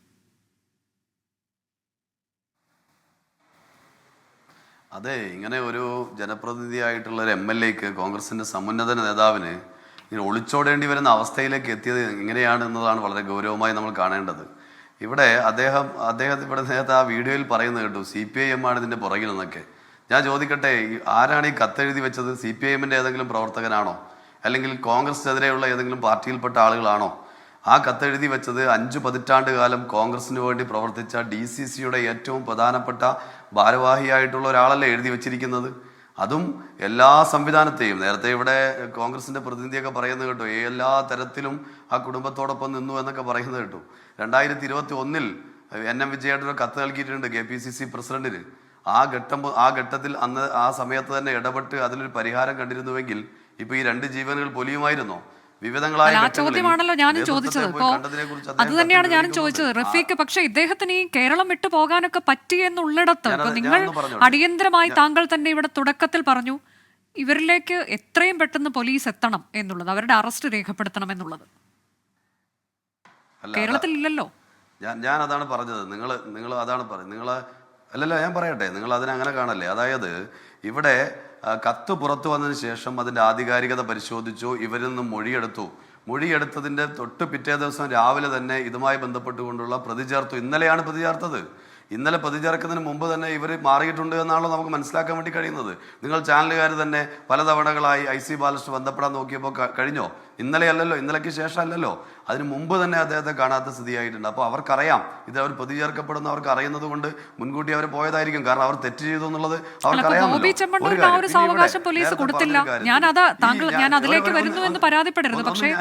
അതെ, ഇങ്ങനെ ഒരു ജനപ്രതിനിധിയായിട്ടുള്ള ഒരു MLA-ക്ക്, കോൺഗ്രസിൻ്റെ സമുന്നത നേതാവിന് ഇങ്ങനെ ഒളിച്ചോടേണ്ടി വരുന്ന അവസ്ഥയിലേക്ക് എത്തിയത് എങ്ങനെയാണ് എന്നതാണ് വളരെ ഗൗരവമായി നമ്മൾ കാണേണ്ടത്. ഇവിടെ അദ്ദേഹം ഇവിടെ നേരത്തെ ആ വീഡിയോയിൽ പറയുന്നത് കേട്ടു, CPIM ആണ് ഇതിൻ്റെ പുറകിൽ നിന്നൊക്കെ. ഞാൻ ചോദിക്കട്ടെ, ആരാണ് ഈ കത്തെഴുതി വെച്ചത്? CPIM-ൻ്റെ ഏതെങ്കിലും പ്രവർത്തകനാണോ? അല്ലെങ്കിൽ കോൺഗ്രസിനെതിരെയുള്ള ഏതെങ്കിലും പാർട്ടിയിൽപ്പെട്ട ആളുകളാണോ? ആ കത്തെഴുതി വെച്ചത് 5 പതിറ്റാണ്ട് കാലം കോൺഗ്രസിന് വേണ്ടി പ്രവർത്തിച്ച DCCയുടെ ഏറ്റവും പ്രധാനപ്പെട്ട ഭാരവാഹിയായിട്ടുള്ള ഒരാളല്ലേ എഴുതി വെച്ചിരിക്കുന്നത്. അതും എല്ലാ സംവിധാനത്തെയും, നേരത്തെ ഇവിടെ കോൺഗ്രസിൻ്റെ പ്രതിനിധിയൊക്കെ പറയുന്നത് കേട്ടു, എല്ലാ തരത്തിലും ആ കുടുംബത്തോടൊപ്പം നിന്നു എന്നൊക്കെ പറയുന്നത് കേട്ടു. 2021 NM വിജയേട്ടൻ കത്ത് നൽകിയിട്ടുണ്ട് KPCC പ്രസിഡന്റിന്. ആ ഘട്ടത്തിൽ അന്ന് ആ സമയത്ത് തന്നെ ഇടപെട്ട് അതിലൊരു പരിഹാരം കണ്ടിരുന്നുവെങ്കിൽ ഇപ്പോൾ ഈ 2 ജീവനുകൾ പൊലിയുമായിരുന്നോ? വിവിധങ്ങളായ ചോദ്യമാണല്ലോ ഞാനും ചോദിച്ചത്. ഇപ്പോ അത് തന്നെയാണ് ഞാനും ചോദിച്ചത് റഫീഖ്. പക്ഷെ ഇദ്ദേഹത്തിന് ഈ കേരളം വിട്ടു പോകാനൊക്കെ പറ്റിയെന്നുള്ളിടത്ത് ഇപ്പൊ നിങ്ങൾ അടിയന്തരമായി താങ്കൾ തന്നെ ഇവിടെ തുടക്കത്തിൽ പറഞ്ഞു ഇവരിലേക്ക് എത്രയും പെട്ടെന്ന് പോലീസ് എത്തണം എന്നുള്ളത്, അവരുടെ അറസ്റ്റ് രേഖപ്പെടുത്തണം എന്നുള്ളത്. കേരളത്തിൽ ഇല്ലല്ലോ. ഞാൻ അതാണ് പറഞ്ഞത്. നിങ്ങൾ അതാണ് പറഞ്ഞത്. അല്ലല്ല, ഞാൻ പറയട്ടെ, നിങ്ങൾ അതിനങ്ങനെ കാണല്ലേ. അതായത് ഇവിടെ കത്ത് പുറത്തു വന്നതിന് ശേഷം അതിൻ്റെ ആധികാരികത പരിശോധിച്ചു, ഇവരിൽ നിന്നും മൊഴിയെടുത്തതിൻ്റെ തൊട്ട് പിറ്റേ ദിവസം രാവിലെ തന്നെ ഇതുമായി ബന്ധപ്പെട്ടുകൊണ്ടുള്ള പ്രതി ചേർത്തു. ഇന്നലെയാണ് പ്രതി ചേർത്തത്. ഇന്നലെ പ്രതി ചേർക്കുന്നതിന് മുമ്പ് തന്നെ ഇവർ മാറിയിട്ടുണ്ട് എന്നാണല്ലോ നമുക്ക് മനസ്സിലാക്കാൻ വേണ്ടി കഴിയുന്നത്. നിങ്ങൾ ചാനലുകാർ തന്നെ പലതവണകളായി IC ബാലകൃഷ്ണൻ ബന്ധപ്പെടാൻ നോക്കിയപ്പോൾ കഴിഞ്ഞോ? ഇന്നലെ അല്ലല്ലോ, ഇന്നലേക്ക് ശേഷം അല്ലല്ലോ, അതിന് മുമ്പ് തന്നെ അദ്ദേഹത്തെ കാണാത്ത സ്ഥിതിയായിട്ടുണ്ട്. അപ്പോൾ അവർക്കറിയാം ഇത് അവർ പ്രതി ചേർക്കപ്പെടുന്ന, അവർക്ക് അറിയുന്നത് കൊണ്ട് മുൻകൂട്ടി അവർ പോയതായിരിക്കും. കാരണം അവർ തെറ്റ് ചെയ്തു എന്നുള്ളത് അവർക്കറിയാം. ഞാൻ അതിലേക്ക് വരുന്നു എന്ന് പരാതിപ്പെടരുത്. പക്ഷേ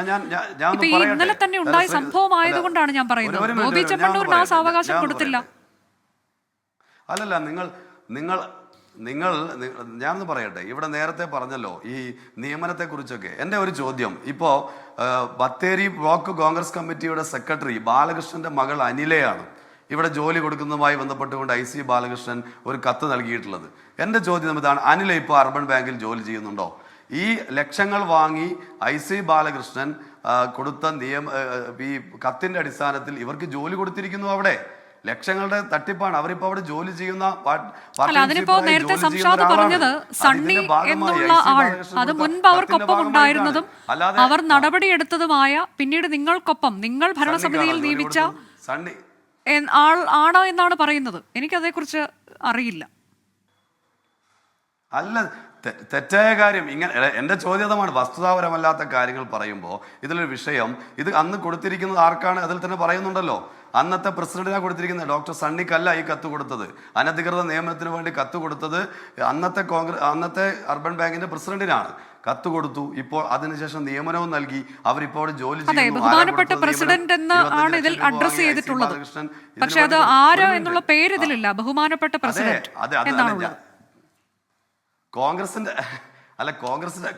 ഇന്നലെ തന്നെ ഉണ്ടായ സംഭവം ആയതുകൊണ്ടാണ് ഞാൻ പറയുന്നത്. ഗോപി ചെമ്മണ്ണൂരിന് ആ സാവകാശം കൊടുത്തില്ല. അല്ലല്ല, ഞാനൊന്ന് പറയട്ടെ. ഇവിടെ നേരത്തെ പറഞ്ഞല്ലോ ഈ നിയമനത്തെക്കുറിച്ചൊക്കെ. എൻ്റെ ഒരു ചോദ്യം, ഇപ്പോൾ ബത്തേരി ബ്ലോക്ക് കോൺഗ്രസ് കമ്മിറ്റിയുടെ സെക്രട്ടറി ബാലകൃഷ്ണൻ്റെ മകൾ അനിലയാണ് ഇവിടെ ജോലി കൊടുക്കുന്നതുമായി ബന്ധപ്പെട്ടുകൊണ്ട് IC ബാലകൃഷ്ണൻ ഒരു കത്ത് നൽകിയിട്ടുള്ളത്. എൻ്റെ ചോദ്യം ഇതാണ്, അനില ഇപ്പോൾ അർബൻ ബാങ്കിൽ ജോലി ചെയ്യുന്നുണ്ടോ? ഈ ലക്ഷങ്ങൾ വാങ്ങി IC ബാലകൃഷ്ണൻ കൊടുത്ത ഈ കത്തിൻ്റെ അടിസ്ഥാനത്തിൽ ഇവർക്ക് ജോലി കൊടുത്തിരിക്കുന്നു. അവിടെ ലക്ഷങ്ങളുടെ തട്ടിപ്പാണ്. അവരിപ്പോ അവിടെ ജോലി ചെയ്യുന്ന അതിനിപ്പോ നേരത്തെ സംഷാദ് പറഞ്ഞത് സണ്ണി എന്നുള്ള ആൾ, അത് മുൻപ് അവർക്കൊപ്പം ഉണ്ടായിരുന്നതും അവർ നടപടിയെടുത്തതുമായ, പിന്നീട് നിങ്ങൾക്കൊപ്പം നിങ്ങൾ ഭരണസമിതിയിൽ നിയമിച്ച ആൾ ആണോ എന്നാണ് പറയുന്നത്. എനിക്കതേക്കുറിച്ച് അറിയില്ല. അല്ല, തെറ്റായ കാര്യം ഇങ്ങനെ എൻ്റെ ചോദ്യമാണ്. വസ്തുതാപരമല്ലാത്ത കാര്യങ്ങൾ പറയുമ്പോൾ ഇതിലൊരു വിഷയം, ഇത് അന്ന് കൊടുത്തിരിക്കുന്നത് ആർക്കാണ് അതിൽ തന്നെ പറയുന്നുണ്ടല്ലോ. അന്നത്തെ പ്രസിഡന്റിനാണ് കൊടുത്തിരിക്കുന്നത്. ഡോക്ടർ സണ്ണിക്കല്ല ഈ കത്ത് കൊടുത്തത്. അനധികൃത നിയമനത്തിന് വേണ്ടി കത്ത് കൊടുത്തത് അന്നത്തെ അർബൻ ബാങ്കിന്റെ പ്രസിഡന്റിനാണ്. കത്ത് കൊടുത്തു. ഇപ്പോൾ അതിനുശേഷം നിയമനവും നൽകി. അവരിപ്പോൾ ജോലി ചെയ്യുന്നു. ബഹുമാനപ്പെട്ട പ്രസിഡന്റ് എന്നാണ് ഇതിൽ അഡ്രസ് ചെയ്തിട്ടുള്ളത്. പക്ഷെ അത് ആര് എന്നുള്ള പേര് ഇതിലില്ല. ബഹുമാനപ്പെട്ട പ്രസിഡന്റ്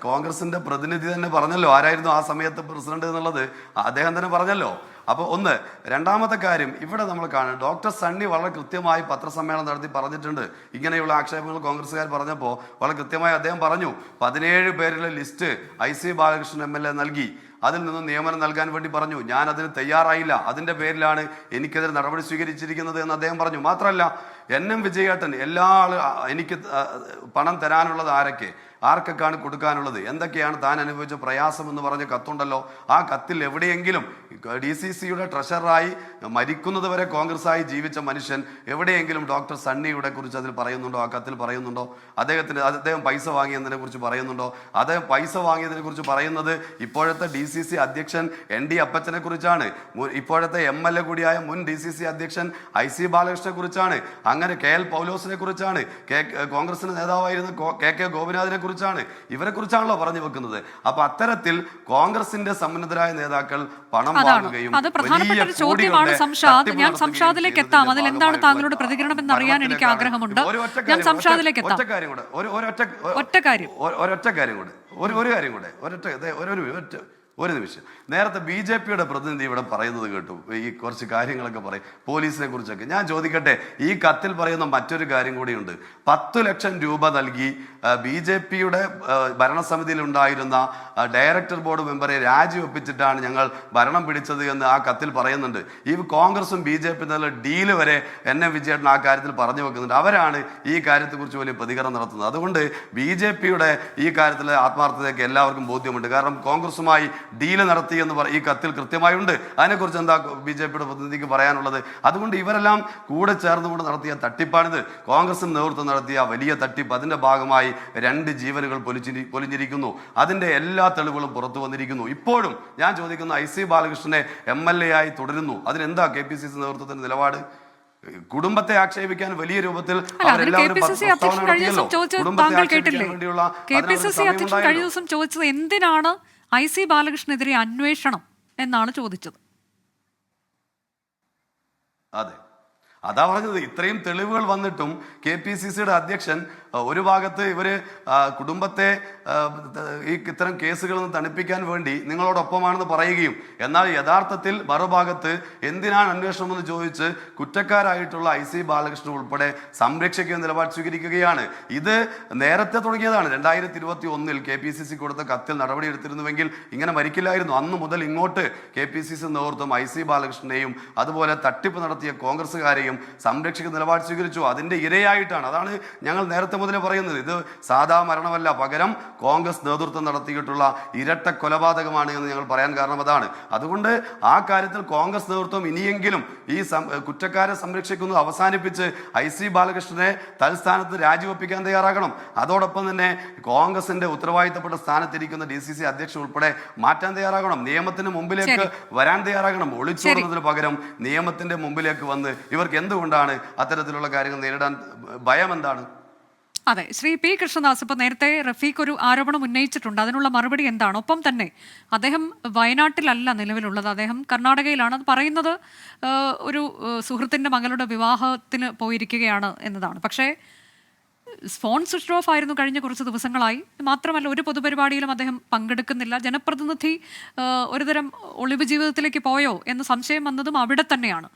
കോൺഗ്രസിന്റെ പ്രതിനിധി തന്നെ പറഞ്ഞല്ലോ ആരായിരുന്നു ആ സമയത്ത് പ്രസിഡന്റ് എന്നുള്ളത്. അദ്ദേഹം തന്നെ പറഞ്ഞല്ലോ. അപ്പോൾ ഒന്ന്. രണ്ടാമത്തെ കാര്യം, ഇവിടെ നമ്മൾ കാണും ഡോക്ടർ സണ്ണി വളരെ കൃത്യമായി പത്രസമ്മേളനം നടത്തി പറഞ്ഞിട്ടുണ്ട്. ഇങ്ങനെയുള്ള ആക്ഷേപങ്ങൾ കോൺഗ്രസ്സുകാർ പറഞ്ഞപ്പോൾ വളരെ കൃത്യമായി അദ്ദേഹം പറഞ്ഞു, 17 പേരുടെ ലിസ്റ്റ് IC ബാലകൃഷ്ണൻ MLA നൽകി. അതിൽ നിന്ന് നിയമനം നൽകാൻ വേണ്ടി പറഞ്ഞു. ഞാൻ അതിന് തയ്യാറായില്ല. അതിൻ്റെ പേരിലാണ് എനിക്കെതിരെ നടപടി സ്വീകരിച്ചിരിക്കുന്നത് എന്ന് അദ്ദേഹം പറഞ്ഞു. മാത്രമല്ല, NM വിജയേട്ടൻ എനിക്ക് പണം തരാനുള്ളത് ആർക്കൊക്കെയാണ് കൊടുക്കാനുള്ളത്, എന്തൊക്കെയാണ് താൻ അനുഭവിച്ച പ്രയാസം എന്ന് പറഞ്ഞ കത്തുണ്ടല്ലോ. ആ കത്തിൽ എവിടെയെങ്കിലും DCCയുടെ ട്രഷററായി മരിക്കുന്നത് വരെ കോൺഗ്രസ്സായി ജീവിച്ച മനുഷ്യൻ എവിടെയെങ്കിലും ഡോക്ടർ സണ്ണിയുടെ കുറിച്ച് അതിൽ പറയുന്നുണ്ടോ? ആ കത്തിൽ പറയുന്നുണ്ടോ? അദ്ദേഹം പൈസ വാങ്ങിയതിനെ കുറിച്ച് പറയുന്നുണ്ടോ? അദ്ദേഹം പൈസ വാങ്ങിയതിനെ കുറിച്ച് പറയുന്നത് ഇപ്പോഴത്തെ DCC അധ്യക്ഷൻ ND അപ്പച്ചനെ കുറിച്ചാണ്. ഇപ്പോഴത്തെ MLA കൂടിയായ മുൻ DCC അധ്യക്ഷൻ IC ബാലകൃഷ്ണനെ കുറിച്ചാണ്. അങ്ങനെ KL പൗലോസിനെ കുറിച്ചാണ്. കോൺഗ്രസിന്റെ നേതാവായിരുന്ന KK ഗോപിനാഥിനെ കുറിച്ചാണ്. ഇവരെ കുറിച്ചാണല്ലോ പറഞ്ഞു വെക്കുന്നത്. അപ്പൊ അത്തരത്തിൽ കോൺഗ്രസിന്റെ സമ്മന്നതരായ നേതാക്കൾ പണം വാങ്ങുകയും അത് പ്രധാനപ്പെട്ട ഒരു ചോദ്യമാണ് സംഷാദ്. ഞാൻ സംഷാദിലേക്ക് എത്താം. അതിൽ എന്താണ് താങ്കളുടെ പ്രതികരണം എന്ന് അറിയാൻ എനിക്ക് ആഗ്രഹമുണ്ട്. ഞാൻ സംഷാദിലേക്ക് എത്താം. ഒറ്റ കാര്യം കൂടെ ഒരു നിമിഷം. നേരത്തെ BJPയുടെ പ്രതിനിധി ഇവിടെ പറയുന്നത് കേട്ടു, ഈ കുറച്ച് കാര്യങ്ങളൊക്കെ പറയും പോലീസിനെ കുറിച്ചൊക്കെ. ഞാൻ ചോദിക്കട്ടെ, ഈ കത്തിൽ പറയുന്ന മറ്റൊരു കാര്യം കൂടിയുണ്ട്. 10 ലക്ഷം രൂപ നൽകി BJPയുടെ ഭരണസമിതിയിൽ ഉണ്ടായിരുന്ന ഡയറക്ടർ ബോർഡ് മെമ്പറെ രാജിവെപ്പിച്ചിട്ടാണ് ഞങ്ങൾ ഭരണം പിടിച്ചത് എന്ന് ആ കത്തിൽ പറയുന്നുണ്ട്. ഈ കോൺഗ്രസും BJP തമ്മിലുള്ള ഡീല് വരെ NM വിജയേട്ടൻ ആ കാര്യത്തിൽ പറഞ്ഞു വെക്കുന്നുണ്ട്. അവരാണ് ഈ കാര്യത്തെക്കുറിച്ച് വലിയ പ്രതികരണം നടത്തുന്നത്. അതുകൊണ്ട് BJPയുടെ ഈ കാര്യത്തിലെ ആത്മാർത്ഥതയൊക്കെ എല്ലാവർക്കും ബോധ്യമുണ്ട്. കാരണം കോൺഗ്രസുമായി ഡീല് നടത്തി എന്ന് ഈ കത്തിൽ കൃത്യമായുണ്ട്. അതിനെക്കുറിച്ച് എന്താ BJPയുടെ പ്രതിനിധിക്ക് പറയാനുള്ളത്? അതുകൊണ്ട് ഇവരെല്ലാം കൂടെ ചേർന്നുകൊണ്ട് നടത്തിയ തട്ടിപ്പാണിത്. കോൺഗ്രസിന് നേതൃത്വം നടത്തിയ വലിയ തട്ടിപ്പ്. അതിന്റെ ഭാഗമായി 2 ജീവനുകൾ പൊലിഞ്ഞിരിക്കുന്നു. അതിന്റെ എല്ലാ തെളിവുകളും പുറത്തു വന്നിരിക്കുന്നു. ഇപ്പോഴും ഞാൻ ചോദിക്കുന്ന IC ബാലകൃഷ്ണനെ MLA ആയി തുടരുന്നു. അതിനെന്താ KPCC നേതൃത്വത്തിന്റെ നിലപാട്? കുടുംബത്തെ ആക്ഷേപിക്കാൻ വലിയ രൂപത്തിൽ ചോദിച്ചത് എന്തിനാണ് IC ബാലകൃഷ്ണനെതിരെ അന്വേഷണം എന്നാണ് ചോദിച്ചത്. അതെ, അതാ പറഞ്ഞത്. ഇത്രയും തെളിവുകൾ വന്നിട്ടും KPCCയുടെ അധ്യക്ഷൻ ഒരു ഭാഗത്ത് ഇവര് കുടുംബത്തെ ഇത്തരം കേസുകളിൽ നിന്ന് തണുപ്പിക്കാൻ വേണ്ടി നിങ്ങളോടൊപ്പമാണെന്ന് പറയുകയും, എന്നാൽ യഥാർത്ഥത്തിൽ മറുഭാഗത്ത് എന്തിനാണ് അന്വേഷണം എന്ന് ചോദിച്ച് കുറ്റക്കാരായിട്ടുള്ള IC ബാലകൃഷ്ണൻ ഉൾപ്പെടെ സംരക്ഷിക്കുന്ന നിലപാട് സ്വീകരിക്കുകയാണ്. ഇത് നേരത്തെ തുടങ്ങിയതാണ്. 2021 KPCC കൊടുത്ത കത്തിൽ നടപടിയെടുത്തിരുന്നുവെങ്കിൽ ഇങ്ങനെ മരിക്കില്ലായിരുന്നു. അന്ന് മുതൽ ഇങ്ങോട്ട് KPCC നേതൃത്വം IC ബാലകൃഷ്ണനെയും അതുപോലെ തട്ടിപ്പ് നടത്തിയ കോൺഗ്രസ്സുകാരെയും സംരക്ഷിക്കുന്ന നിലപാട് സ്വീകരിച്ചു. അതിന്റെ ഇരയായിട്ടാണ്. അതാണ് ഞങ്ങൾ നേരത്തെ മുതലേ പറയുന്നത്. ഇത് സാധാ മരണമല്ല, പകരം കോൺഗ്രസ് നേതൃത്വം നടത്തിയിട്ടുള്ള ഇരട്ട കൊലപാതകമാണ് എന്ന് ഞങ്ങൾ പറയാൻ കാരണം അതാണ്. അതുകൊണ്ട് ആ കാര്യത്തിൽ കോൺഗ്രസ് നേതൃത്വം ഇനിയെങ്കിലും ഈ കുറ്റക്കാരെ സംരക്ഷിക്കുന്നത് അവസാനിപ്പിച്ച് IC ബാലകൃഷ്ണനെ തൽസ്ഥാനത്ത് രാജിവെപ്പിക്കാൻ തയ്യാറാകണം. അതോടൊപ്പം തന്നെ കോൺഗ്രസിന്റെ ഉത്തരവാദിത്തപ്പെട്ട സ്ഥാനത്തിരിക്കുന്ന DCC അധ്യക്ഷൻ ഉൾപ്പെടെ മാറ്റാൻ തയ്യാറാകണം. നിയമത്തിന് മുമ്പിലേക്ക് വരാൻ തയ്യാറാകണം. ഒളിച്ചോടുന്നതിന് പകരം നിയമത്തിന്റെ മുമ്പിലേക്ക് വന്ന് ഇവർക്ക് എന്തുകൊണ്ടാണ് അത്തരത്തിലുള്ള കാര്യങ്ങൾ നേരിടാൻ ഭയം? എന്താണ്? അതെ, ശ്രീ P. കൃഷ്ണദാസ്, ഇപ്പോൾ നേരത്തെ റഫീഖ് ഒരു ആരോപണം ഉന്നയിച്ചിട്ടുണ്ട്. അതിനുള്ള മറുപടി എന്താണ്? ഒപ്പം തന്നെ അദ്ദേഹം വയനാട്ടിലല്ല നിലവിലുള്ളത്, അദ്ദേഹം കർണാടകയിലാണ്. അത് പറയുന്നത് ഒരു സുഹൃത്തിൻ്റെ മകളുടെ വിവാഹത്തിന് പോയിരിക്കുകയാണ് എന്നതാണ്. പക്ഷേ ഫോൺ സ്വിച്ച് ഓഫ് ആയിരുന്നു കഴിഞ്ഞ കുറച്ച് ദിവസങ്ങളായി. മാത്രമല്ല, ഒരു പൊതുപരിപാടിയിലും അദ്ദേഹം പങ്കെടുക്കുന്നില്ല. ജനപ്രതിനിധി ഒരുതരം ഒളിവ് ജീവിതത്തിലേക്ക് പോയോ എന്ന സംശയം വന്നതും അവിടെ തന്നെയാണ്.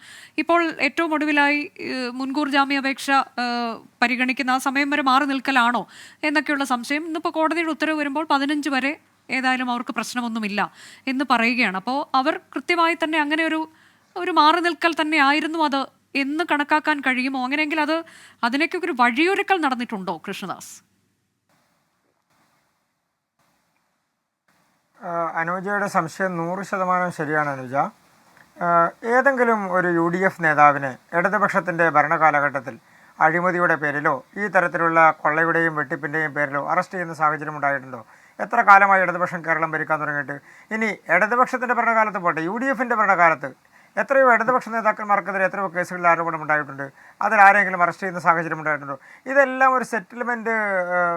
ഇപ്പോൾ ഏറ്റവും ഒടുവിലായി മുൻകൂർ ജാമ്യാപേക്ഷ പരിഗണിക്കുന്ന ആ സമയം വരെ മാറി നിൽക്കലാണോ എന്നൊക്കെയുള്ള സംശയം. ഇന്നിപ്പോൾ കോടതിയുടെ ഉത്തരവ് വരുമ്പോൾ 15 വരെ ഏതായാലും അവർക്ക് പ്രശ്നമൊന്നുമില്ല എന്ന് പറയുകയാണ്. അപ്പോൾ അവർ കൃത്യമായി തന്നെ അങ്ങനെ ഒരു മാറി നിൽക്കൽ തന്നെ ആയിരുന്നു അത് എന്ന് കണക്കാക്കാൻ കഴിയുമോ? അങ്ങനെയെങ്കിൽ അതിനൊക്കെ ഒരു വഴിയൊരുക്കൽ നടന്നിട്ടുണ്ടോ കൃഷ്ണദാസ്? അനുജയുടെ സംശയം 100% ശരിയാണ്. അനുജ, ഏതെങ്കിലും ഒരു UDF നേതാവിനെ ഇടതുപക്ഷത്തിൻ്റെ ഭരണകാലഘട്ടത്തിൽ അഴിമതിയുടെ പേരിലോ ഈ തരത്തിലുള്ള കൊള്ളയുടെയും വെട്ടിപ്പിൻ്റെയും പേരിലോ അറസ്റ്റ് ചെയ്യുന്ന സാഹചര്യം ഉണ്ടായിട്ടുണ്ടോ? എത്ര കാലമായി ഇടതുപക്ഷം കേരളം ഭരിക്കാൻ തുടങ്ങിയിട്ട്? ഇനി ഇടതുപക്ഷത്തിൻ്റെ ഭരണകാലത്ത് പോട്ടെ, UDFൻ്റെ ഭരണകാലത്ത് എത്രയോ ഇടതുപക്ഷ നേതാക്കന്മാർക്കെതിരെ എത്രയോ കേസുകളിൽ ആരോപണം ഉണ്ടായിട്ടുണ്ട്. അതിലാരെങ്കിലും അറസ്റ്റ് ചെയ്യുന്ന സാഹചര്യം ഉണ്ടായിട്ടുണ്ടോ? ഇതെല്ലാം ഒരു സെറ്റിൽമെൻറ്റ്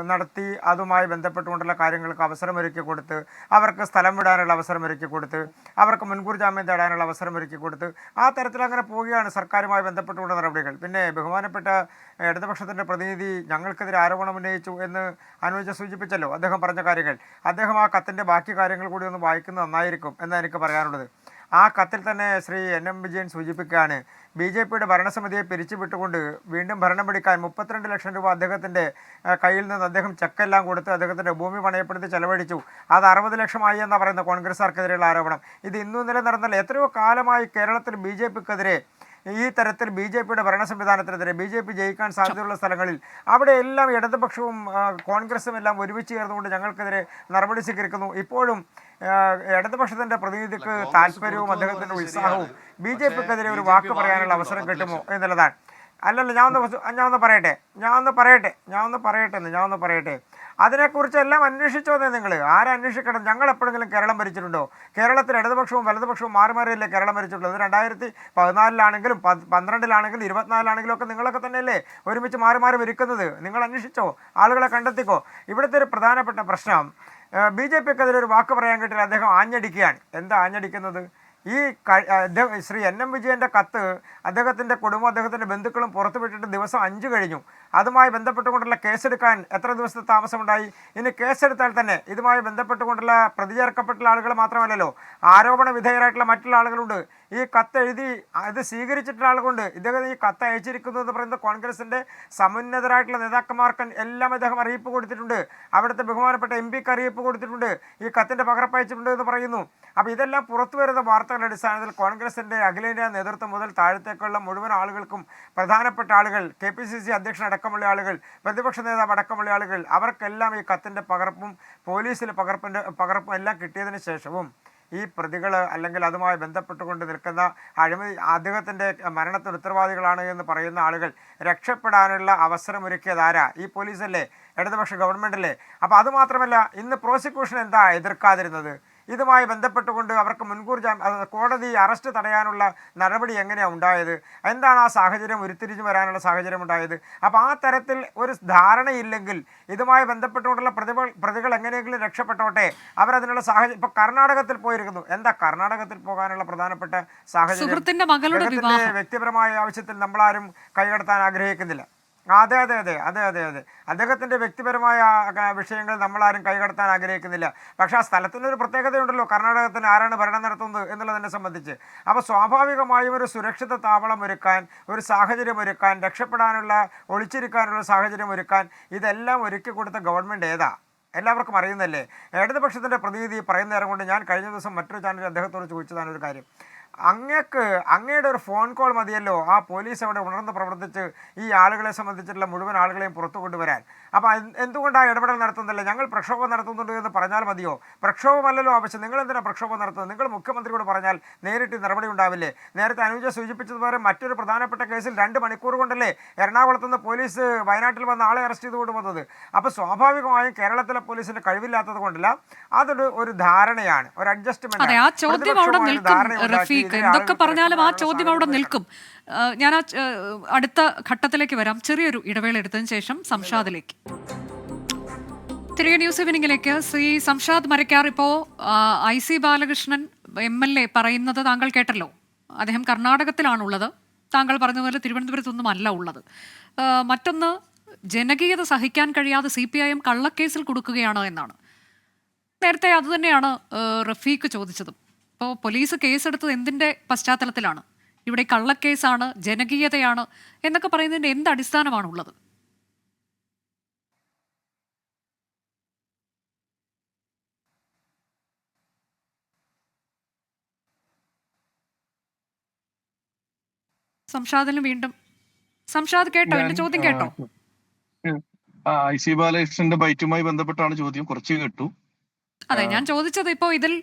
നടത്തി അതുമായി ബന്ധപ്പെട്ടുകൊണ്ടുള്ള കാര്യങ്ങൾക്ക് അവസരമൊരുക്കി കൊടുത്ത്, അവർക്ക് സ്ഥലം വിടാനുള്ള അവസരമൊരുക്കി കൊടുത്ത്, അവർക്ക് മുൻകൂർ ജാമ്യം തേടാനുള്ള അവസരമൊരുക്കി കൊടുത്ത് ആ തരത്തിൽ അങ്ങനെ പോവുകയാണ് സർക്കാരുമായി ബന്ധപ്പെട്ടുകൊണ്ട് നടപടികൾ. പിന്നെ ബഹുമാനപ്പെട്ട ഇടതുപക്ഷത്തിൻ്റെ പ്രതിനിധി ഞങ്ങൾക്കെതിരെ ആരോപണം ഉന്നയിച്ചു എന്ന് അനുജ സൂചിപ്പിച്ചല്ലോ. അദ്ദേഹം പറഞ്ഞ കാര്യങ്ങൾ, അദ്ദേഹം ആ കത്തിൻ്റെ ബാക്കി കാര്യങ്ങൾ കൂടി ഒന്ന് വായിക്കുന്നത് നന്നായിരിക്കും എന്നാണ് എനിക്ക് പറയാനുള്ളത്. ആ കത്തിൽ തന്നെ ശ്രീ NM വിജയൻ സൂചിപ്പിക്കുകയാണ്, BJPയുടെ ഭരണസമിതിയെ പിരിച്ചുവിട്ടുകൊണ്ട് വീണ്ടും ഭരണം പിടിക്കാൻ 32 ലക്ഷം രൂപ അദ്ദേഹത്തിൻ്റെ കയ്യിൽ നിന്ന് അദ്ദേഹം ചെക്കെല്ലാം കൊടുത്ത് അദ്ദേഹത്തിൻ്റെ ഭൂമി പണയപ്പെടുത്തി ചെലവഴിച്ചു. അത് 60 ലക്ഷമായി എന്നാണ് പറയുന്നത് കോൺഗ്രസ്സുകാർക്കെതിരെയുള്ള ആരോപണം. ഇത് ഇന്നും ഇന്നലെ നടന്നല്ല. എത്രയോ കാലമായി കേരളത്തിൽ BJPക്കെതിരെ ഈ തരത്തിൽ BJPയുടെ ഭരണ സംവിധാനത്തിനെതിരെ BJP ജയിക്കാൻ സാധ്യതയുള്ള സ്ഥലങ്ങളിൽ അവിടെയെല്ലാം ഇടതുപക്ഷവും കോൺഗ്രസും എല്ലാം ഒരുമിച്ച് ചേർന്നുകൊണ്ട് ഞങ്ങൾക്കെതിരെ നടപടി സ്വീകരിക്കുന്നു. ഇപ്പോഴും ഇടതുപക്ഷത്തിൻ്റെ പ്രതിനിധിക്ക് താല്പര്യവും അദ്ദേഹത്തിൻ്റെ ഉത്സാഹവും BJPക്കെതിരെ ഒരു വാക്ക് പറയാനുള്ള അവസരം കിട്ടുമോ എന്നുള്ളതാണ്. അല്ലല്ല, ഞാനൊന്ന് പറയട്ടെ. അതിനെക്കുറിച്ചെല്ലാം അന്വേഷിച്ചോന്നേ നിങ്ങൾ? ആരന്വേഷിക്കണം? ഞങ്ങൾ എപ്പോഴെങ്കിലും കേരളം ഭരിച്ചിട്ടുണ്ടോ? കേരളത്തിൽ ഇടതുപക്ഷവും വലതുപക്ഷവും മാറി മാറിയല്ലേ കേരളം ഭരിച്ചിട്ടുള്ളത്? 2014 12 24 ഒക്കെ നിങ്ങളൊക്കെ തന്നെയല്ലേ ഒരുമിച്ച് മാറി മാറി ഭരിക്കുന്നത്? നിങ്ങൾ അന്വേഷിച്ചോ? ആളുകളെ കണ്ടെത്തിക്കോ? ഇവിടുത്തെ ഒരു പ്രധാനപ്പെട്ട പ്രശ്നം, BJPക്കെതിരെ ഒരു വാക്ക് പറയാൻ കിട്ടില്ല, അദ്ദേഹം ആഞ്ഞടിക്കുകയാണ്. എന്താ ആഞ്ഞടിക്കുന്നത്? ഈ ശ്രീ NM വിജയൻ്റെ കത്ത് അദ്ദേഹത്തിൻ്റെ കുടുംബം അദ്ദേഹത്തിൻ്റെ ബന്ധുക്കളും പുറത്തുവിട്ടിട്ട് ദിവസം 5 കഴിഞ്ഞു. അതുമായി ബന്ധപ്പെട്ടുകൊണ്ടുള്ള കേസെടുക്കാൻ എത്ര ദിവസത്തെ താമസമുണ്ടായി? ഇനി കേസെടുത്താൽ തന്നെ ഇതുമായി ബന്ധപ്പെട്ടുകൊണ്ടുള്ള പ്രതി ചേർക്കപ്പെട്ടുള്ള ആളുകൾ മാത്രമല്ലല്ലോ, ആരോപണ വിധേയരായിട്ടുള്ള മറ്റുള്ള ആളുകളുണ്ട്. ഈ കത്ത് എഴുതി ഇത് സ്വീകരിച്ചിട്ടുള്ള ആളുകളുണ്ട്. ഇദ്ദേഹം ഈ കത്ത് അയച്ചിരിക്കുന്നു എന്ന് പറയുന്നത് കോൺഗ്രസിൻ്റെ സമുന്നതരായിട്ടുള്ള നേതാക്കന്മാർക്ക് എല്ലാം അദ്ദേഹം അറിയിപ്പ് കൊടുത്തിട്ടുണ്ട്. അവിടുത്തെ ബഹുമാനപ്പെട്ട MPക്ക് അറിയിപ്പ് കൊടുത്തിട്ടുണ്ട്. ഈ കത്തിൻ്റെ പകർപ്പ് അയച്ചിട്ടുണ്ട് എന്ന് പറയുന്നു. അപ്പോൾ ഇതെല്ലാം പുറത്തു വരുന്ന വാർത്തകളുടെ അടിസ്ഥാനത്തിൽ കോൺഗ്രസിൻ്റെ അഖിലേന്ത്യാ നേതൃത്വം മുതൽ താഴത്തേക്കുള്ള മുഴുവൻ ആളുകൾക്കും, പ്രധാനപ്പെട്ട ആളുകൾ, KPCC അധ്യക്ഷൻ അടക്കമുള്ള ആളുകൾ, പ്രതിപക്ഷ നേതാവ് അടക്കമുള്ള ആളുകൾ, അവർക്കെല്ലാം ഈ കത്തിൻ്റെ പകർപ്പും പോലീസിൽ പകർപ്പും എല്ലാം കിട്ടിയതിന് ശേഷവും ഈ പ്രതികൾ അല്ലെങ്കിൽ അതുമായി ബന്ധപ്പെട്ടുകൊണ്ട് നിൽക്കുന്ന അഴിമതി അദ്ദേഹത്തിൻ്റെ മരണത്തിന് ഉത്തരവാദികളാണ് എന്ന് പറയുന്ന ആളുകൾ രക്ഷപ്പെടാനുള്ള അവസരമൊരുക്കിയതാരാ? ഈ പോലീസല്ലേ, ഇടതുപക്ഷ ഗവൺമെൻറ്റല്ലേ? അപ്പോൾ അതുമാത്രമല്ല, ഇന്ന് പ്രോസിക്യൂഷൻ എന്താ എതിർക്കാതിരുന്നത്? ഇതുമായി ബന്ധപ്പെട്ടുകൊണ്ട് അവർക്ക് മുൻകൂർ കോടതി അറസ്റ്റ് തടയാനുള്ള നടപടി എങ്ങനെയാണ് ഉണ്ടായത്? എന്താണ് ആ സാഹചര്യം ഉരുത്തിരിഞ്ഞു വരാനുള്ള സാഹചര്യം ഉണ്ടായത്? അപ്പോൾ ആ തരത്തിൽ ഒരു ധാരണയില്ലെങ്കിൽ ഇതുമായി ബന്ധപ്പെട്ടുകൊണ്ടുള്ള പ്രതികൾ എങ്ങനെയെങ്കിലും രക്ഷപ്പെട്ടോട്ടെ, അവരതിനുള്ള സാഹചര്യം. ഇപ്പോൾ കർണാടകത്തിൽ പോയിരിക്കുന്നു. എന്താ കർണാടകത്തിൽ പോകാനുള്ള പ്രധാനപ്പെട്ട സാഹചര്യം? വ്യക്തിപരമായ ആവശ്യത്തിൽ നമ്മളാരും കൈകടത്താൻ ആഗ്രഹിക്കുന്നില്ല. അതെ, അദ്ദേഹത്തിൻ്റെ വ്യക്തിപരമായ വിഷയങ്ങൾ നമ്മളാരും കൈകടത്താൻ ആഗ്രഹിക്കുന്നില്ല. പക്ഷേ ആ സ്ഥലത്തിനൊരു പ്രത്യേകതയുണ്ടല്ലോ, കർണാടകത്തിന് ആരാണ് ഭരണം നടത്തുന്നത് എന്നുള്ളതിനെ സംബന്ധിച്ച്. അപ്പോൾ സ്വാഭാവികമായും ഒരു സുരക്ഷിത താവളം ഒരുക്കാൻ, ഒരു സാഹചര്യം ഒരുക്കാൻ, രക്ഷപ്പെടാനുള്ള, ഒളിച്ചിരിക്കാനുള്ള സാഹചര്യം ഒരുക്കാൻ ഇതെല്ലാം ഒരുക്കി കൊടുത്ത ഗവൺമെൻറ് ഏതാ? എല്ലാവർക്കും അറിയുന്നല്ലേ. ഇടതുപക്ഷത്തിൻ്റെ പ്രതിനിധി പറയുന്ന നേരം കൊണ്ട് ഞാൻ കഴിഞ്ഞ ദിവസം മറ്റൊരു ചാനലിൽ അദ്ദേഹത്തോട് ചോദിച്ചതാണ് ഒരു കാര്യം. അങ്ങയുടെ ഒരു ഫോൺ കോൾ മതിയല്ലോ ആ പോലീസ് അവിടെ ഉണർന്ന് പ്രവർത്തിച്ച് ഈ ആളുകളെ സംബന്ധിച്ചിട്ടുള്ള മുഴുവൻ ആളുകളെയും പുറത്തു കൊണ്ടുവരാൻ. അപ്പോൾ എന്തുകൊണ്ടാണ് ഇടപെടൽ നടത്തുന്നില്ല? ഞങ്ങൾ പ്രക്ഷോഭം നടത്തുന്നുണ്ട് എന്ന് പറഞ്ഞാൽ മതിയോ? പ്രക്ഷോഭമല്ലല്ലോ ആവശ്യം. നിങ്ങൾ എന്തിനാണ് പ്രക്ഷോഭം നടത്തുന്നത്? നിങ്ങൾ മുഖ്യമന്ത്രിയോട് പറഞ്ഞാൽ നേരിട്ട് നടപടി ഉണ്ടാവില്ലേ? നേരത്തെ അനുജ സൂചിപ്പിച്ചതുപോലെ മറ്റൊരു പ്രധാനപ്പെട്ട കേസിൽ 2 മണിക്കൂർ കൊണ്ടല്ലേ എറണാകുളത്ത് നിന്ന് പോലീസ് വയനാട്ടിൽ വന്ന ആളെ അറസ്റ്റ് ചെയ്ത് കൊണ്ടുവന്നത്. അപ്പോൾ സ്വാഭാവികമായും കേരളത്തിലെ പോലീസിൻ്റെ കഴിവില്ലാത്തത് കൊണ്ടല്ല, അതൊരു ധാരണയാണ്, ഒരു അഡ്ജസ്റ്റ്മെന്റ്. എന്തൊക്കെ പറഞ്ഞാലും ആ ചോദ്യം അവിടെ നിൽക്കും. ഞാൻ അടുത്ത ഘട്ടത്തിലേക്ക് വരാം. ചെറിയൊരു ഇടവേള എടുത്തതിന് ശേഷം സംഷാദിലേക്ക്. തിരികെ ന്യൂസ് ഈവനിങ്ങിലേക്ക്. ശ്രീ സംഷാദ് മരക്കാർ, ഇപ്പോൾ IC ബാലകൃഷ്ണൻ MLA പറയുന്നത് താങ്കൾ കേട്ടല്ലോ. അദ്ദേഹം കർണാടകത്തിലാണുള്ളത്. താങ്കൾ പറഞ്ഞതുപോലെ തിരുവനന്തപുരത്തൊന്നും അല്ല ഉള്ളത്. മറ്റൊന്ന്, ജനകീയത സഹിക്കാൻ കഴിയാതെ CPIM കള്ളക്കേസിൽ കൊടുക്കുകയാണ് എന്നാണ്. നേരത്തെ അതുതന്നെയാണ് റഫീഖ് ചോദിച്ചതും. ഇപ്പോൾ പോലീസ് കേസെടുത്തത് എന്തിൻ്റെ പശ്ചാത്തലത്തിലാണ്? ഇവിടെ കള്ളക്കേസാണ്, ജനകീയതയാണ് എന്നൊക്കെ പറയുന്നതിൻ്റെ എന്ത് അടിസ്ഥാനമാണുള്ളത്? സംഷാദിന് വീണ്ടും. സംഷാദ് കേട്ടോ? എന്റെ ചോദ്യം കേട്ടോ? IC ബാലകൃഷ്ണന്റെ ബൈറ്റുമായി ബന്ധപ്പെട്ടാണ് ചോദ്യം. കുറച്ച് കേട്ടു. അതെ, ഞാൻ ചോദിച്ചത് ഇപ്പോൾ ഇതിൽ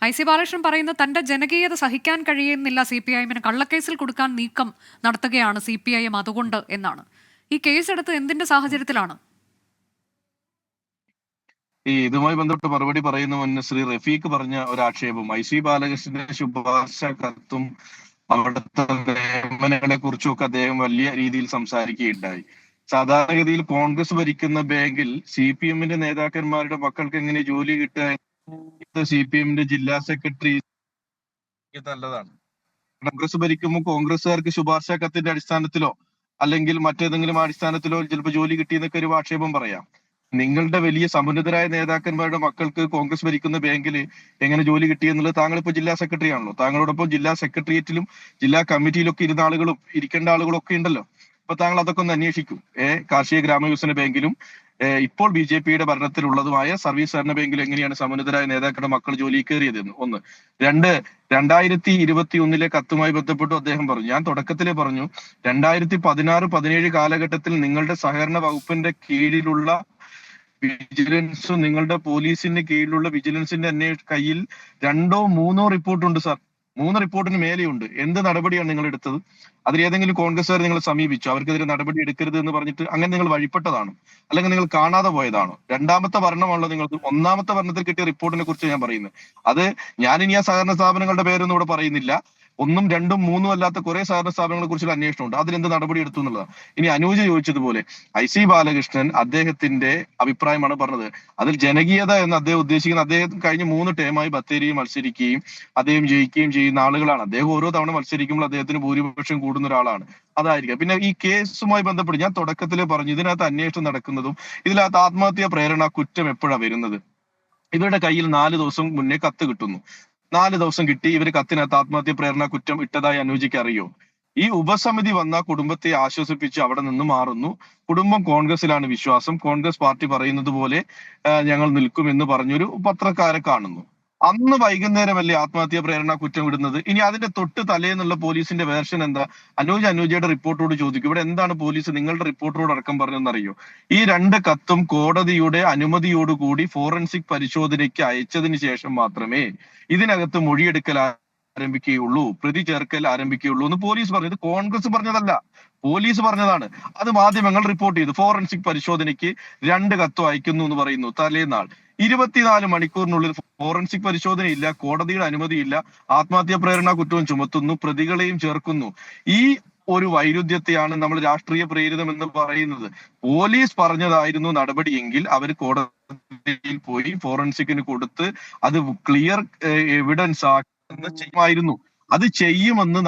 IC ബാലകൃഷ്ണൻ പറയുന്ന തന്റെ ജനകീയത സഹിക്കാൻ കഴിയുന്നില്ല CPIM, കള്ളക്കേസിൽ കൊടുക്കാൻ നീക്കം നടത്തുകയാണ് CPIM അതുകൊണ്ട് എന്നാണ്. ഈ കേസെടുത്ത് എന്തിന്റെ സാഹചര്യത്തിലാണ്? ഇതുമായി ബന്ധപ്പെട്ട് മറുപടി പറയുന്ന മുന്നേ ശ്രീ റഫീഖ് പറഞ്ഞ ഒരു ആക്ഷേപം IC ബാലകൃഷ്ണന്റെ ശുപാർശ കത്തും അവിടുത്തെ നിയമനങ്ങളെ കുറിച്ചും ഒക്കെ അദ്ദേഹം വലിയ രീതിയിൽ സംസാരിക്കുകയുണ്ടായി. സാധാരണഗതിയിൽ കോൺഗ്രസ് ഭരിക്കുന്ന ബാങ്കിൽ CPM-ന്റെ നേതാക്കന്മാരുടെ മക്കൾക്ക് എങ്ങനെ ജോലി കിട്ടുക? CPM-ന്റെ ജില്ലാ സെക്രട്ടറി നല്ലതാണ്. കോൺഗ്രസ് ഭരിക്കുമ്പോൾ കോൺഗ്രസ്സുകാർക്ക് ശുപാർശ കത്തിന്റെ അടിസ്ഥാനത്തിലോ അല്ലെങ്കിൽ മറ്റേതെങ്കിലും അടിസ്ഥാനത്തിലോ ചിലപ്പോൾ ജോലി കിട്ടിയെന്നൊക്കെ ഒരു ആക്ഷേപം പറയാം. നിങ്ങളുടെ വലിയ സമുന്നതരായ നേതാക്കന്മാരുടെ മക്കൾക്ക് കോൺഗ്രസ് ഭരിക്കുന്ന ബാങ്കിൽ എങ്ങനെ ജോലി കിട്ടിയെന്നുള്ളത് താങ്കൾ ഇപ്പോൾ ജില്ലാ സെക്രട്ടറി ആണല്ലോ. താങ്കളോടൊപ്പം ജില്ലാ സെക്രട്ടേറിയറ്റിലും ജില്ലാ കമ്മിറ്റിയിലൊക്കെ ഇരുന്ന ആളുകളും ഇരിക്കേണ്ട ആളുകളും ഒക്കെ ഉണ്ടല്ലോ. അപ്പൊ താങ്കൾ അതൊക്കെ ഒന്ന് അന്വേഷിക്കും. കാർഷിക ഗ്രാമവികസന ബാങ്കിലും ഇപ്പോൾ BJP-യുടെ ഭരണത്തിലുള്ളതുമായ സർവീസ് സഹകരണ ബാങ്കിലും എങ്ങനെയാണ് സമുന്നതരായ നേതാക്കളുടെ മക്കൾ ജോലി കയറിയതെന്ന്. ഒന്ന്. 2021 കത്തുമായി ബന്ധപ്പെട്ടു അദ്ദേഹം പറഞ്ഞു, ഞാൻ തുടക്കത്തിലേ പറഞ്ഞു, 2016-17 കാലഘട്ടത്തിൽ നിങ്ങളുടെ സഹകരണ വകുപ്പിന്റെ കീഴിലുള്ള വിജിലൻസും നിങ്ങളുടെ പോലീസിന്റെ കീഴിലുള്ള വിജിലൻസിന്റെ കയ്യിൽ 2 or 3 റിപ്പോർട്ടുണ്ട് സാർ. 3 റിപ്പോർട്ടിന് മേലെയുണ്ട്. എന്ത് നടപടിയാണ് നിങ്ങൾ എടുത്തത്? അതിൽ ഏതെങ്കിലും കോൺഗ്രസ്സുകാർ നിങ്ങൾ സമീപിച്ചു അവർക്കെതിരെ നടപടി എടുക്കരുത് എന്ന് പറഞ്ഞിട്ട്? അങ്ങനെ നിങ്ങൾ വഴിപ്പെട്ടതാണോ, അല്ലെങ്കിൽ നിങ്ങൾ കാണാതെ പോയതാണോ? രണ്ടാമത്തെ ഭരണമാണല്ലോ നിങ്ങൾക്ക്. ഒന്നാമത്തെ ഭരണത്തിൽ കിട്ടിയ റിപ്പോർട്ടിനെ കുറിച്ച് ഞാൻ പറയുന്നത്. അത് ഞാനിനി ആ സഹകരണ സ്ഥാപനങ്ങളുടെ പേരൊന്നും ഇവിടെ പറയുന്നില്ല. 1, 2, 3 അല്ലാത്ത കുറെ സഹകരണ സ്ഥാപനങ്ങളെ കുറിച്ചുള്ള അന്വേഷണമുണ്ട്. അതിലെന്ത് നടപടി എടുത്തു എന്നുള്ളതാണ്. ഇനി അനൂജ ചോദിച്ചതുപോലെ IC ബാലകൃഷ്ണൻ അദ്ദേഹത്തിന്റെ അഭിപ്രായമാണ് പറഞ്ഞത്. അതിൽ ജനകീയത എന്ന് അദ്ദേഹം ഉദ്ദേശിക്കുന്ന, അദ്ദേഹം കഴിഞ്ഞ 3 ടേമായി ബത്തേരിയിൽ മത്സരിക്കുകയും അദ്ദേഹം ജയിക്കുകയും ചെയ്യുന്ന ആളുകളാണ്. അദ്ദേഹം ഓരോ തവണ മത്സരിക്കുമ്പോൾ അദ്ദേഹത്തിന് ഭൂരിപക്ഷം കൂടുന്ന ഒരാളാണ്. അതായിരിക്കാം. പിന്നെ ഈ കേസുമായി ബന്ധപ്പെട്ട് ഞാൻ തുടക്കത്തിലേ പറഞ്ഞു, ഇതിനകത്ത് അന്വേഷണം നടക്കുന്നതും ഇതിനകത്ത് ആത്മഹത്യാ പ്രേരണ കുറ്റം എപ്പോഴാണ് വരുന്നത്? ഇവരുടെ കയ്യിൽ 4 ദിവസം മുന്നേ കത്ത് കിട്ടുന്നു. 4 ദിവസം കിട്ടി. ഇവര് കത്തിനകത്ത് ആത്മഹത്യ പ്രേരണ കുറ്റം ഇട്ടതായി അനൂജിക്ക് അറിയോ? ഈ ഉപസമിതി വന്ന കുടുംബത്തെ ആശ്വസിപ്പിച്ച് അവിടെ നിന്ന് മാറുന്നു. കുടുംബം കോൺഗ്രസിലാണ് വിശ്വാസം, കോൺഗ്രസ് പാർട്ടി പറയുന്നത് പോലെ ഞങ്ങൾ നിൽക്കുമെന്ന് പറഞ്ഞൊരു പത്രക്കാരെ കാണുന്നു. അന്ന് വൈകുന്നേരമല്ലേ ആത്മഹത്യാ പ്രേരണ കുറ്റം ഇടുന്നത്? ഇനി അതിന്റെ തൊട്ട് തലേന്നുള്ള പോലീസിന്റെ വേർഷൻ എന്താ? അനൂജയുടെ റിപ്പോർട്ടോട് ചോദിക്കും, ഇവിടെ എന്താണ് പോലീസ് നിങ്ങളുടെ റിപ്പോർട്ടോട് അടക്കം പറഞ്ഞെന്നറിയോ? ഈ 2 കത്തും കോടതിയുടെ അനുമതിയോടുകൂടി ഫോറൻസിക് പരിശോധനയ്ക്ക് അയച്ചതിന് ശേഷം മാത്രമേ ഇതിനകത്ത് മൊഴിയെടുക്കൽ ആരംഭിക്കുകയുള്ളൂ, പ്രതി ചേർക്കൽ ആരംഭിക്കുകയുള്ളൂ എന്ന് പോലീസ് പറഞ്ഞത്. കോൺഗ്രസ് പറഞ്ഞതല്ല, പോലീസ് പറഞ്ഞതാണ്. അത് മാധ്യമങ്ങൾ റിപ്പോർട്ട് ചെയ്തു. ഫോറൻസിക് പരിശോധനയ്ക്ക് 2 കത്തും അയക്കുന്നു എന്ന് പറയുന്നു തലേന്നാൾ. 24 മണിക്കൂറിനുള്ളിൽ ഫോറൻസിക് പരിശോധനയില്ല, കോടതിയുടെ അനുമതിയില്ല, ആത്മഹത്യാ പ്രേരണ കുറ്റവും ചുമത്തുന്നു, പ്രതികളെയും ചേർക്കുന്നു. ഈ ഒരു വൈരുദ്ധ്യത്തെയാണ് നമ്മൾ രാഷ്ട്രീയ പ്രേരിതം എന്ന് പറയുന്നത്. പോലീസ് പറഞ്ഞതായിരുന്നു നടപടിയെങ്കിൽ അവർ കോടതിയിൽ പോയി ഫോറൻസിക്കിന് കൊടുത്ത് അത് ക്ലിയർ എവിഡൻസ് ആക്കി ചെയ്യുമായിരുന്നു. അത് ചെയ്യുമെന്ന്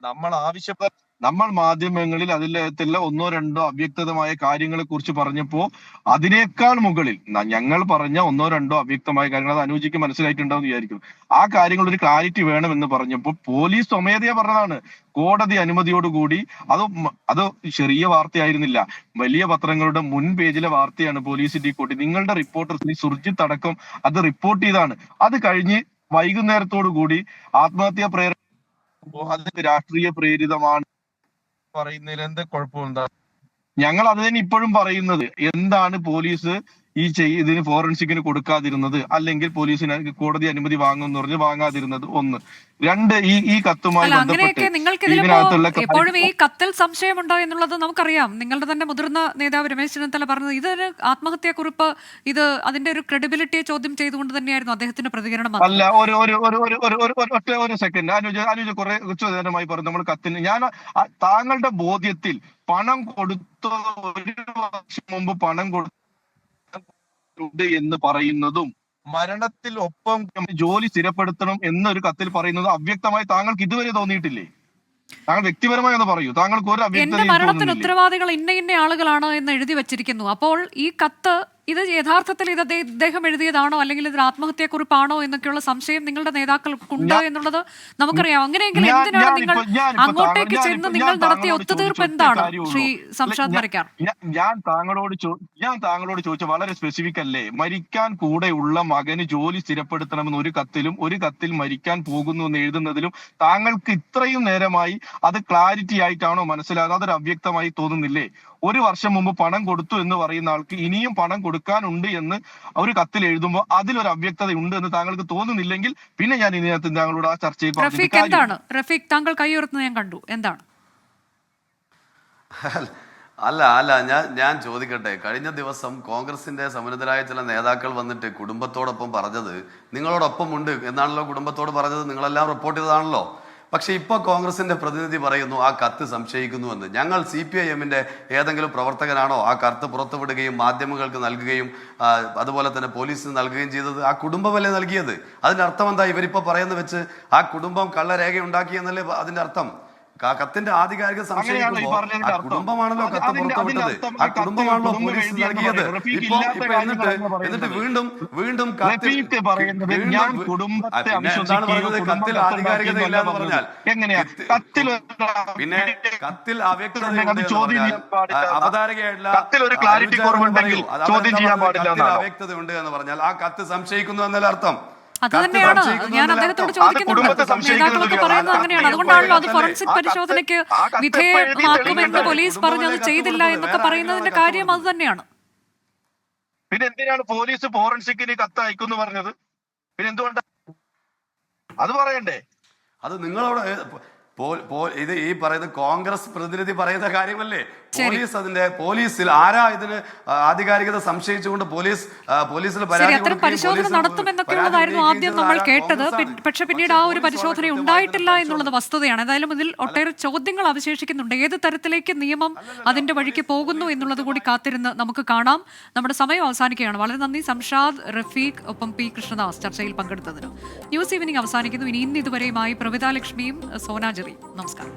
നമ്മൾ ആവശ്യപ്പെട്ട നമ്മൾ മാധ്യമങ്ങളിൽ അതിലുള്ള 1 or 2 അവ്യക്തമായ കാര്യങ്ങളെ കുറിച്ച് പറഞ്ഞപ്പോ അതിനേക്കാൾ മുകളിൽ ഞങ്ങൾ പറഞ്ഞ 1 or 2 അവ്യക്തമായ കാര്യങ്ങൾ, അത് അനൂജിക്ക് മനസ്സിലായിട്ടുണ്ടാവും വിചാരിക്കും, ആ കാര്യങ്ങൾ ഒരു ക്ലാരിറ്റി വേണമെന്ന് പറഞ്ഞപ്പോൾ പോലീസ് സ്വമേധയാ പറഞ്ഞതാണ്, കോടതി അനുമതിയോടുകൂടി. അത് ചെറിയ വാർത്തയായിരുന്നില്ല, വലിയ പത്രങ്ങളുടെ മുൻ പേജിലെ വാർത്തയാണ് പോലീസിന്റെ കൂട്ടി. നിങ്ങളുടെ റിപ്പോർട്ടർ സുർജിത്ത് അടക്കം അത് റിപ്പോർട്ട് ചെയ്താണ്. അത് കഴിഞ്ഞ് വൈകുന്നേരത്തോടു കൂടി ആത്മഹത്യാ പ്രേരണ അത് രാഷ്ട്രീയ പ്രേരിതമാണ് പറയുന്നതിൽ എന്താ കുഴപ്പമെന്താ? ഞങ്ങൾ അത് തന്നെ ഇപ്പോഴും പറയുന്നത്. എന്താണ് പോലീസ് ഇതിന് ഫോറൻസിക്കിന് കൊടുക്കാതിരുന്നത്, അല്ലെങ്കിൽ പോലീസിന് കോടതി അനുമതി വാങ്ങുമെന്ന് പറഞ്ഞ് വാങ്ങാതിരുന്നത്? 1. 2, ഈ കത്തുമായി അങ്ങനെയൊക്കെ നിങ്ങൾക്ക് എപ്പോഴും ഈ കത്തിൽ സംശയമുണ്ടോ എന്നുള്ളത് നമുക്കറിയാം. നിങ്ങളുടെ തന്നെ മുതിർന്ന നേതാവ് രമേശ് ചെന്നിത്തല പറഞ്ഞത് ഇതൊരു ആത്മഹത്യാക്കുറിപ്പ്, ഇത് അതിന്റെ ഒരു ക്രെഡിബിലിറ്റിയെ ചോദ്യം ചെയ്തുകൊണ്ട് തന്നെയായിരുന്നു അദ്ദേഹത്തിന്റെ പ്രതികരണം. അല്ല, ഒരു സെക്കൻഡ് അനുജ കുറെ നേരമായി പറഞ്ഞു നമ്മൾ കത്തിന്. ഞാൻ താങ്കളുടെ ബോധ്യത്തിൽ പണം കൊടുത്തത് 1 വർഷം മുമ്പ് പണം കൊടുത്തു എന്ന് പറയുന്നതും മരണത്തിൽ ഒപ്പം ജോലി സ്ഥിരപ്പെടുത്തണം എന്നൊരു കത്തിൽ പറയുന്നത് അവ്യക്തമായി താങ്കൾക്ക് ഇതുവരെ തോന്നിയിട്ടില്ലേ? താങ്കൾ വ്യക്തിപരമായി ഒന്ന് പറയൂ. താങ്കൾക്ക് ഒരു എന്റെ മരണത്തിന് ഉത്തരവാദികൾ ഇന്ന ആളുകളാണ് എന്ന് എഴുതി വെച്ചിരിക്കുന്നു. അപ്പോൾ ഈ കത്ത് ഇത് യഥാർത്ഥത്തിൽ ഇത് ഇദ്ദേഹം എഴുതിയതാണോ അല്ലെങ്കിൽ ഇത് ആത്മഹത്യാക്കുറിപ്പാണോ എന്നൊക്കെയുള്ള സംശയം നിങ്ങളുടെ നേതാക്കൾക്കുണ്ട് എന്നുള്ളത് നമുക്കറിയാം. അങ്ങനെയെങ്കിൽ എന്തിനാണ് നിങ്ങൾ അങ്ങോട്ടേക്ക് ചെന്ന് നിങ്ങൾ നടത്തിയ ഒത്തുതീർപ്പ് എന്താണ് ശ്രീ സംഷാദ് മരക്കാർ? ഞാൻ താങ്കളോട് ചോദിച്ച വളരെ സ്പെസിഫിക് അല്ലേ? മരിക്കാൻ കൂടെയുള്ള മകന് ജോലി സ്ഥിരപ്പെടുത്തണമെന്ന് ഒരു കത്തിൽ മരിക്കാൻ പോകുന്നു എന്ന് എഴുതുന്നതിലും താങ്കൾക്ക് ഇത്രയും നേരമായി അത് ക്ലാരിറ്റി ആയിട്ടാണോ മനസ്സിലാകുന്നത്? അതൊരു അവ്യക്തമായി തോന്നുന്നില്ലേ? 1 വർഷം മുമ്പ് പണം കൊടുത്തു എന്ന് പറയുന്ന ആൾക്ക് ഇനിയും പണം കൊടുക്കാനുണ്ട് എന്ന് ഒരു കത്തിൽ എഴുതുമ്പോൾ അതിലൊരു അവ്യക്തത ഉണ്ട് എന്ന് താങ്കൾക്ക് തോന്നുന്നില്ലെങ്കിൽ പിന്നെ ഞാൻ ഇതിനകത്ത് താങ്കളോട് ആ ചർച്ചയിൽ റഫീഖ്, എന്താണ് റഫീഖ് താങ്കൾ കൈയുയർത്തുന്നത് ഞാൻ കണ്ടു, എന്താണ്? അല്ല ഞാൻ ചോദിക്കട്ടെ, കഴിഞ്ഞ ദിവസം കോൺഗ്രസിന്റെ സമുന്നതരായ ചില നേതാക്കൾ വന്നിട്ട് കുടുംബത്തോടൊപ്പം പറഞ്ഞത് നിങ്ങളോടൊപ്പം ഉണ്ട് എന്നാണല്ലോ കുടുംബത്തോട് പറഞ്ഞത്, നിങ്ങളെല്ലാം റിപ്പോർട്ട് ചെയ്തതാണല്ലോ. പക്ഷെ ഇപ്പൊ കോൺഗ്രസിന്റെ പ്രതിനിധി പറയുന്നു ആ കത്ത് സംശയിക്കുന്നുവെന്ന്. ഞങ്ങൾ CPIM-ന്റെ ഏതെങ്കിലും പ്രവർത്തകനാണോ ആ കത്ത് പുറത്തുവിടുകയും മാധ്യമങ്ങൾക്ക് നൽകുകയും അതുപോലെ തന്നെ പോലീസിന് നൽകുകയും ചെയ്തത്? ആ കുടുംബമല്ലേ നൽകിയത്. അതിന്റെ അർത്ഥം എന്താ? ഇവരിപ്പോ പറയുന്ന വെച്ച് ആ കുടുംബം കള്ളരേഖ ഉണ്ടാക്കിയെന്നല്ലേ അതിന്റെ അർത്ഥം? കത്തിന്റെ ആധികാരിക സംശയിക്കുമ്പോ ആ കുടുംബമാണല്ലോ കത്ത് പുറത്തുവിട്ടത്, ആ കുടുംബമാണല്ലോ പോലീസ് നൽകിയത്. എന്നിട്ട് വീണ്ടും എന്താണ് പറയുന്നത്? കത്തിൽ ആധികാരികത ഇല്ല എന്ന് പറഞ്ഞാൽ പിന്നെ കത്തിൽ അവതാരകയായിട്ടുള്ള അവ്യക്തത ഉണ്ട് എന്ന് പറഞ്ഞാൽ ആ കത്ത് സംശയിക്കുന്നു എന്നല്ല അർത്ഥം. അത് തന്നെയാണ് ഞാൻ അദ്ദേഹത്തോട് ചോദിക്കുന്നുണ്ട്. നേതാക്കളൊക്കെ പറയുന്നത് അങ്ങനെയാണ്. അതുകൊണ്ടാണല്ലോ അത് ഫോറൻസിക് പരിശോധനയ്ക്ക് വിധേയമാക്കുമെന്ന് പോലീസ് പറഞ്ഞത് ചെയ്തില്ല എന്നൊക്കെ പറയുന്നതിന്റെ കാര്യം അത് തന്നെയാണ്. പിന്നെ എന്തിനാണ് പോലീസ് ഫോറൻസിക്കിന് കത്ത് അയക്കുമെന്ന് പറഞ്ഞത്? പിന്നെ എന്തുകൊണ്ടാണ് അത് പറയണ്ടേ? അത് നിങ്ങളോട് ഇത് ഈ പറയുന്ന കോൺഗ്രസ് പ്രതിനിധി പറയുന്ന കാര്യമല്ലേ? പോലീസിൽ ആരാ ഇതിന് ആധികാരികത സംശയിച്ചുകൊണ്ട് പോലീസിൽ അത്തരം പരിശോധന നടത്തുമെന്നൊക്കെയുള്ളതായിരുന്നു ആദ്യം നമ്മൾ കേട്ടത്. പക്ഷെ പിന്നീട് ആ ഒരു പരിശോധന ഉണ്ടായിട്ടില്ല എന്നുള്ളത് വസ്തുതയാണ്. ഏതായാലും ഇതിൽ ഒട്ടേറെ ചോദ്യങ്ങൾ അവശേഷിക്കുന്നുണ്ട്. ഏത് തരത്തിലേക്ക് നിയമം അതിന്റെ വഴിക്ക് പോകുന്നു എന്നുള്ളത് കൂടി കാത്തിരുന്ന് നമുക്ക് കാണാം. നമ്മുടെ സമയം അവസാനിക്കുകയാണ്. വളരെ നന്ദി സംഷാദ്, റഫീഖ് ഒപ്പം P. കൃഷ്ണദാസ് ചർച്ചയിൽ പങ്കെടുത്തതിന്. ന്യൂസ് ഈവനിംഗ് അവസാനിക്കുന്നു. ഇനി ഇതുവരെയുമായി പ്രവിത ലക്ഷ്മിയും സോനാ ജെറിയും. നമസ്കാരം.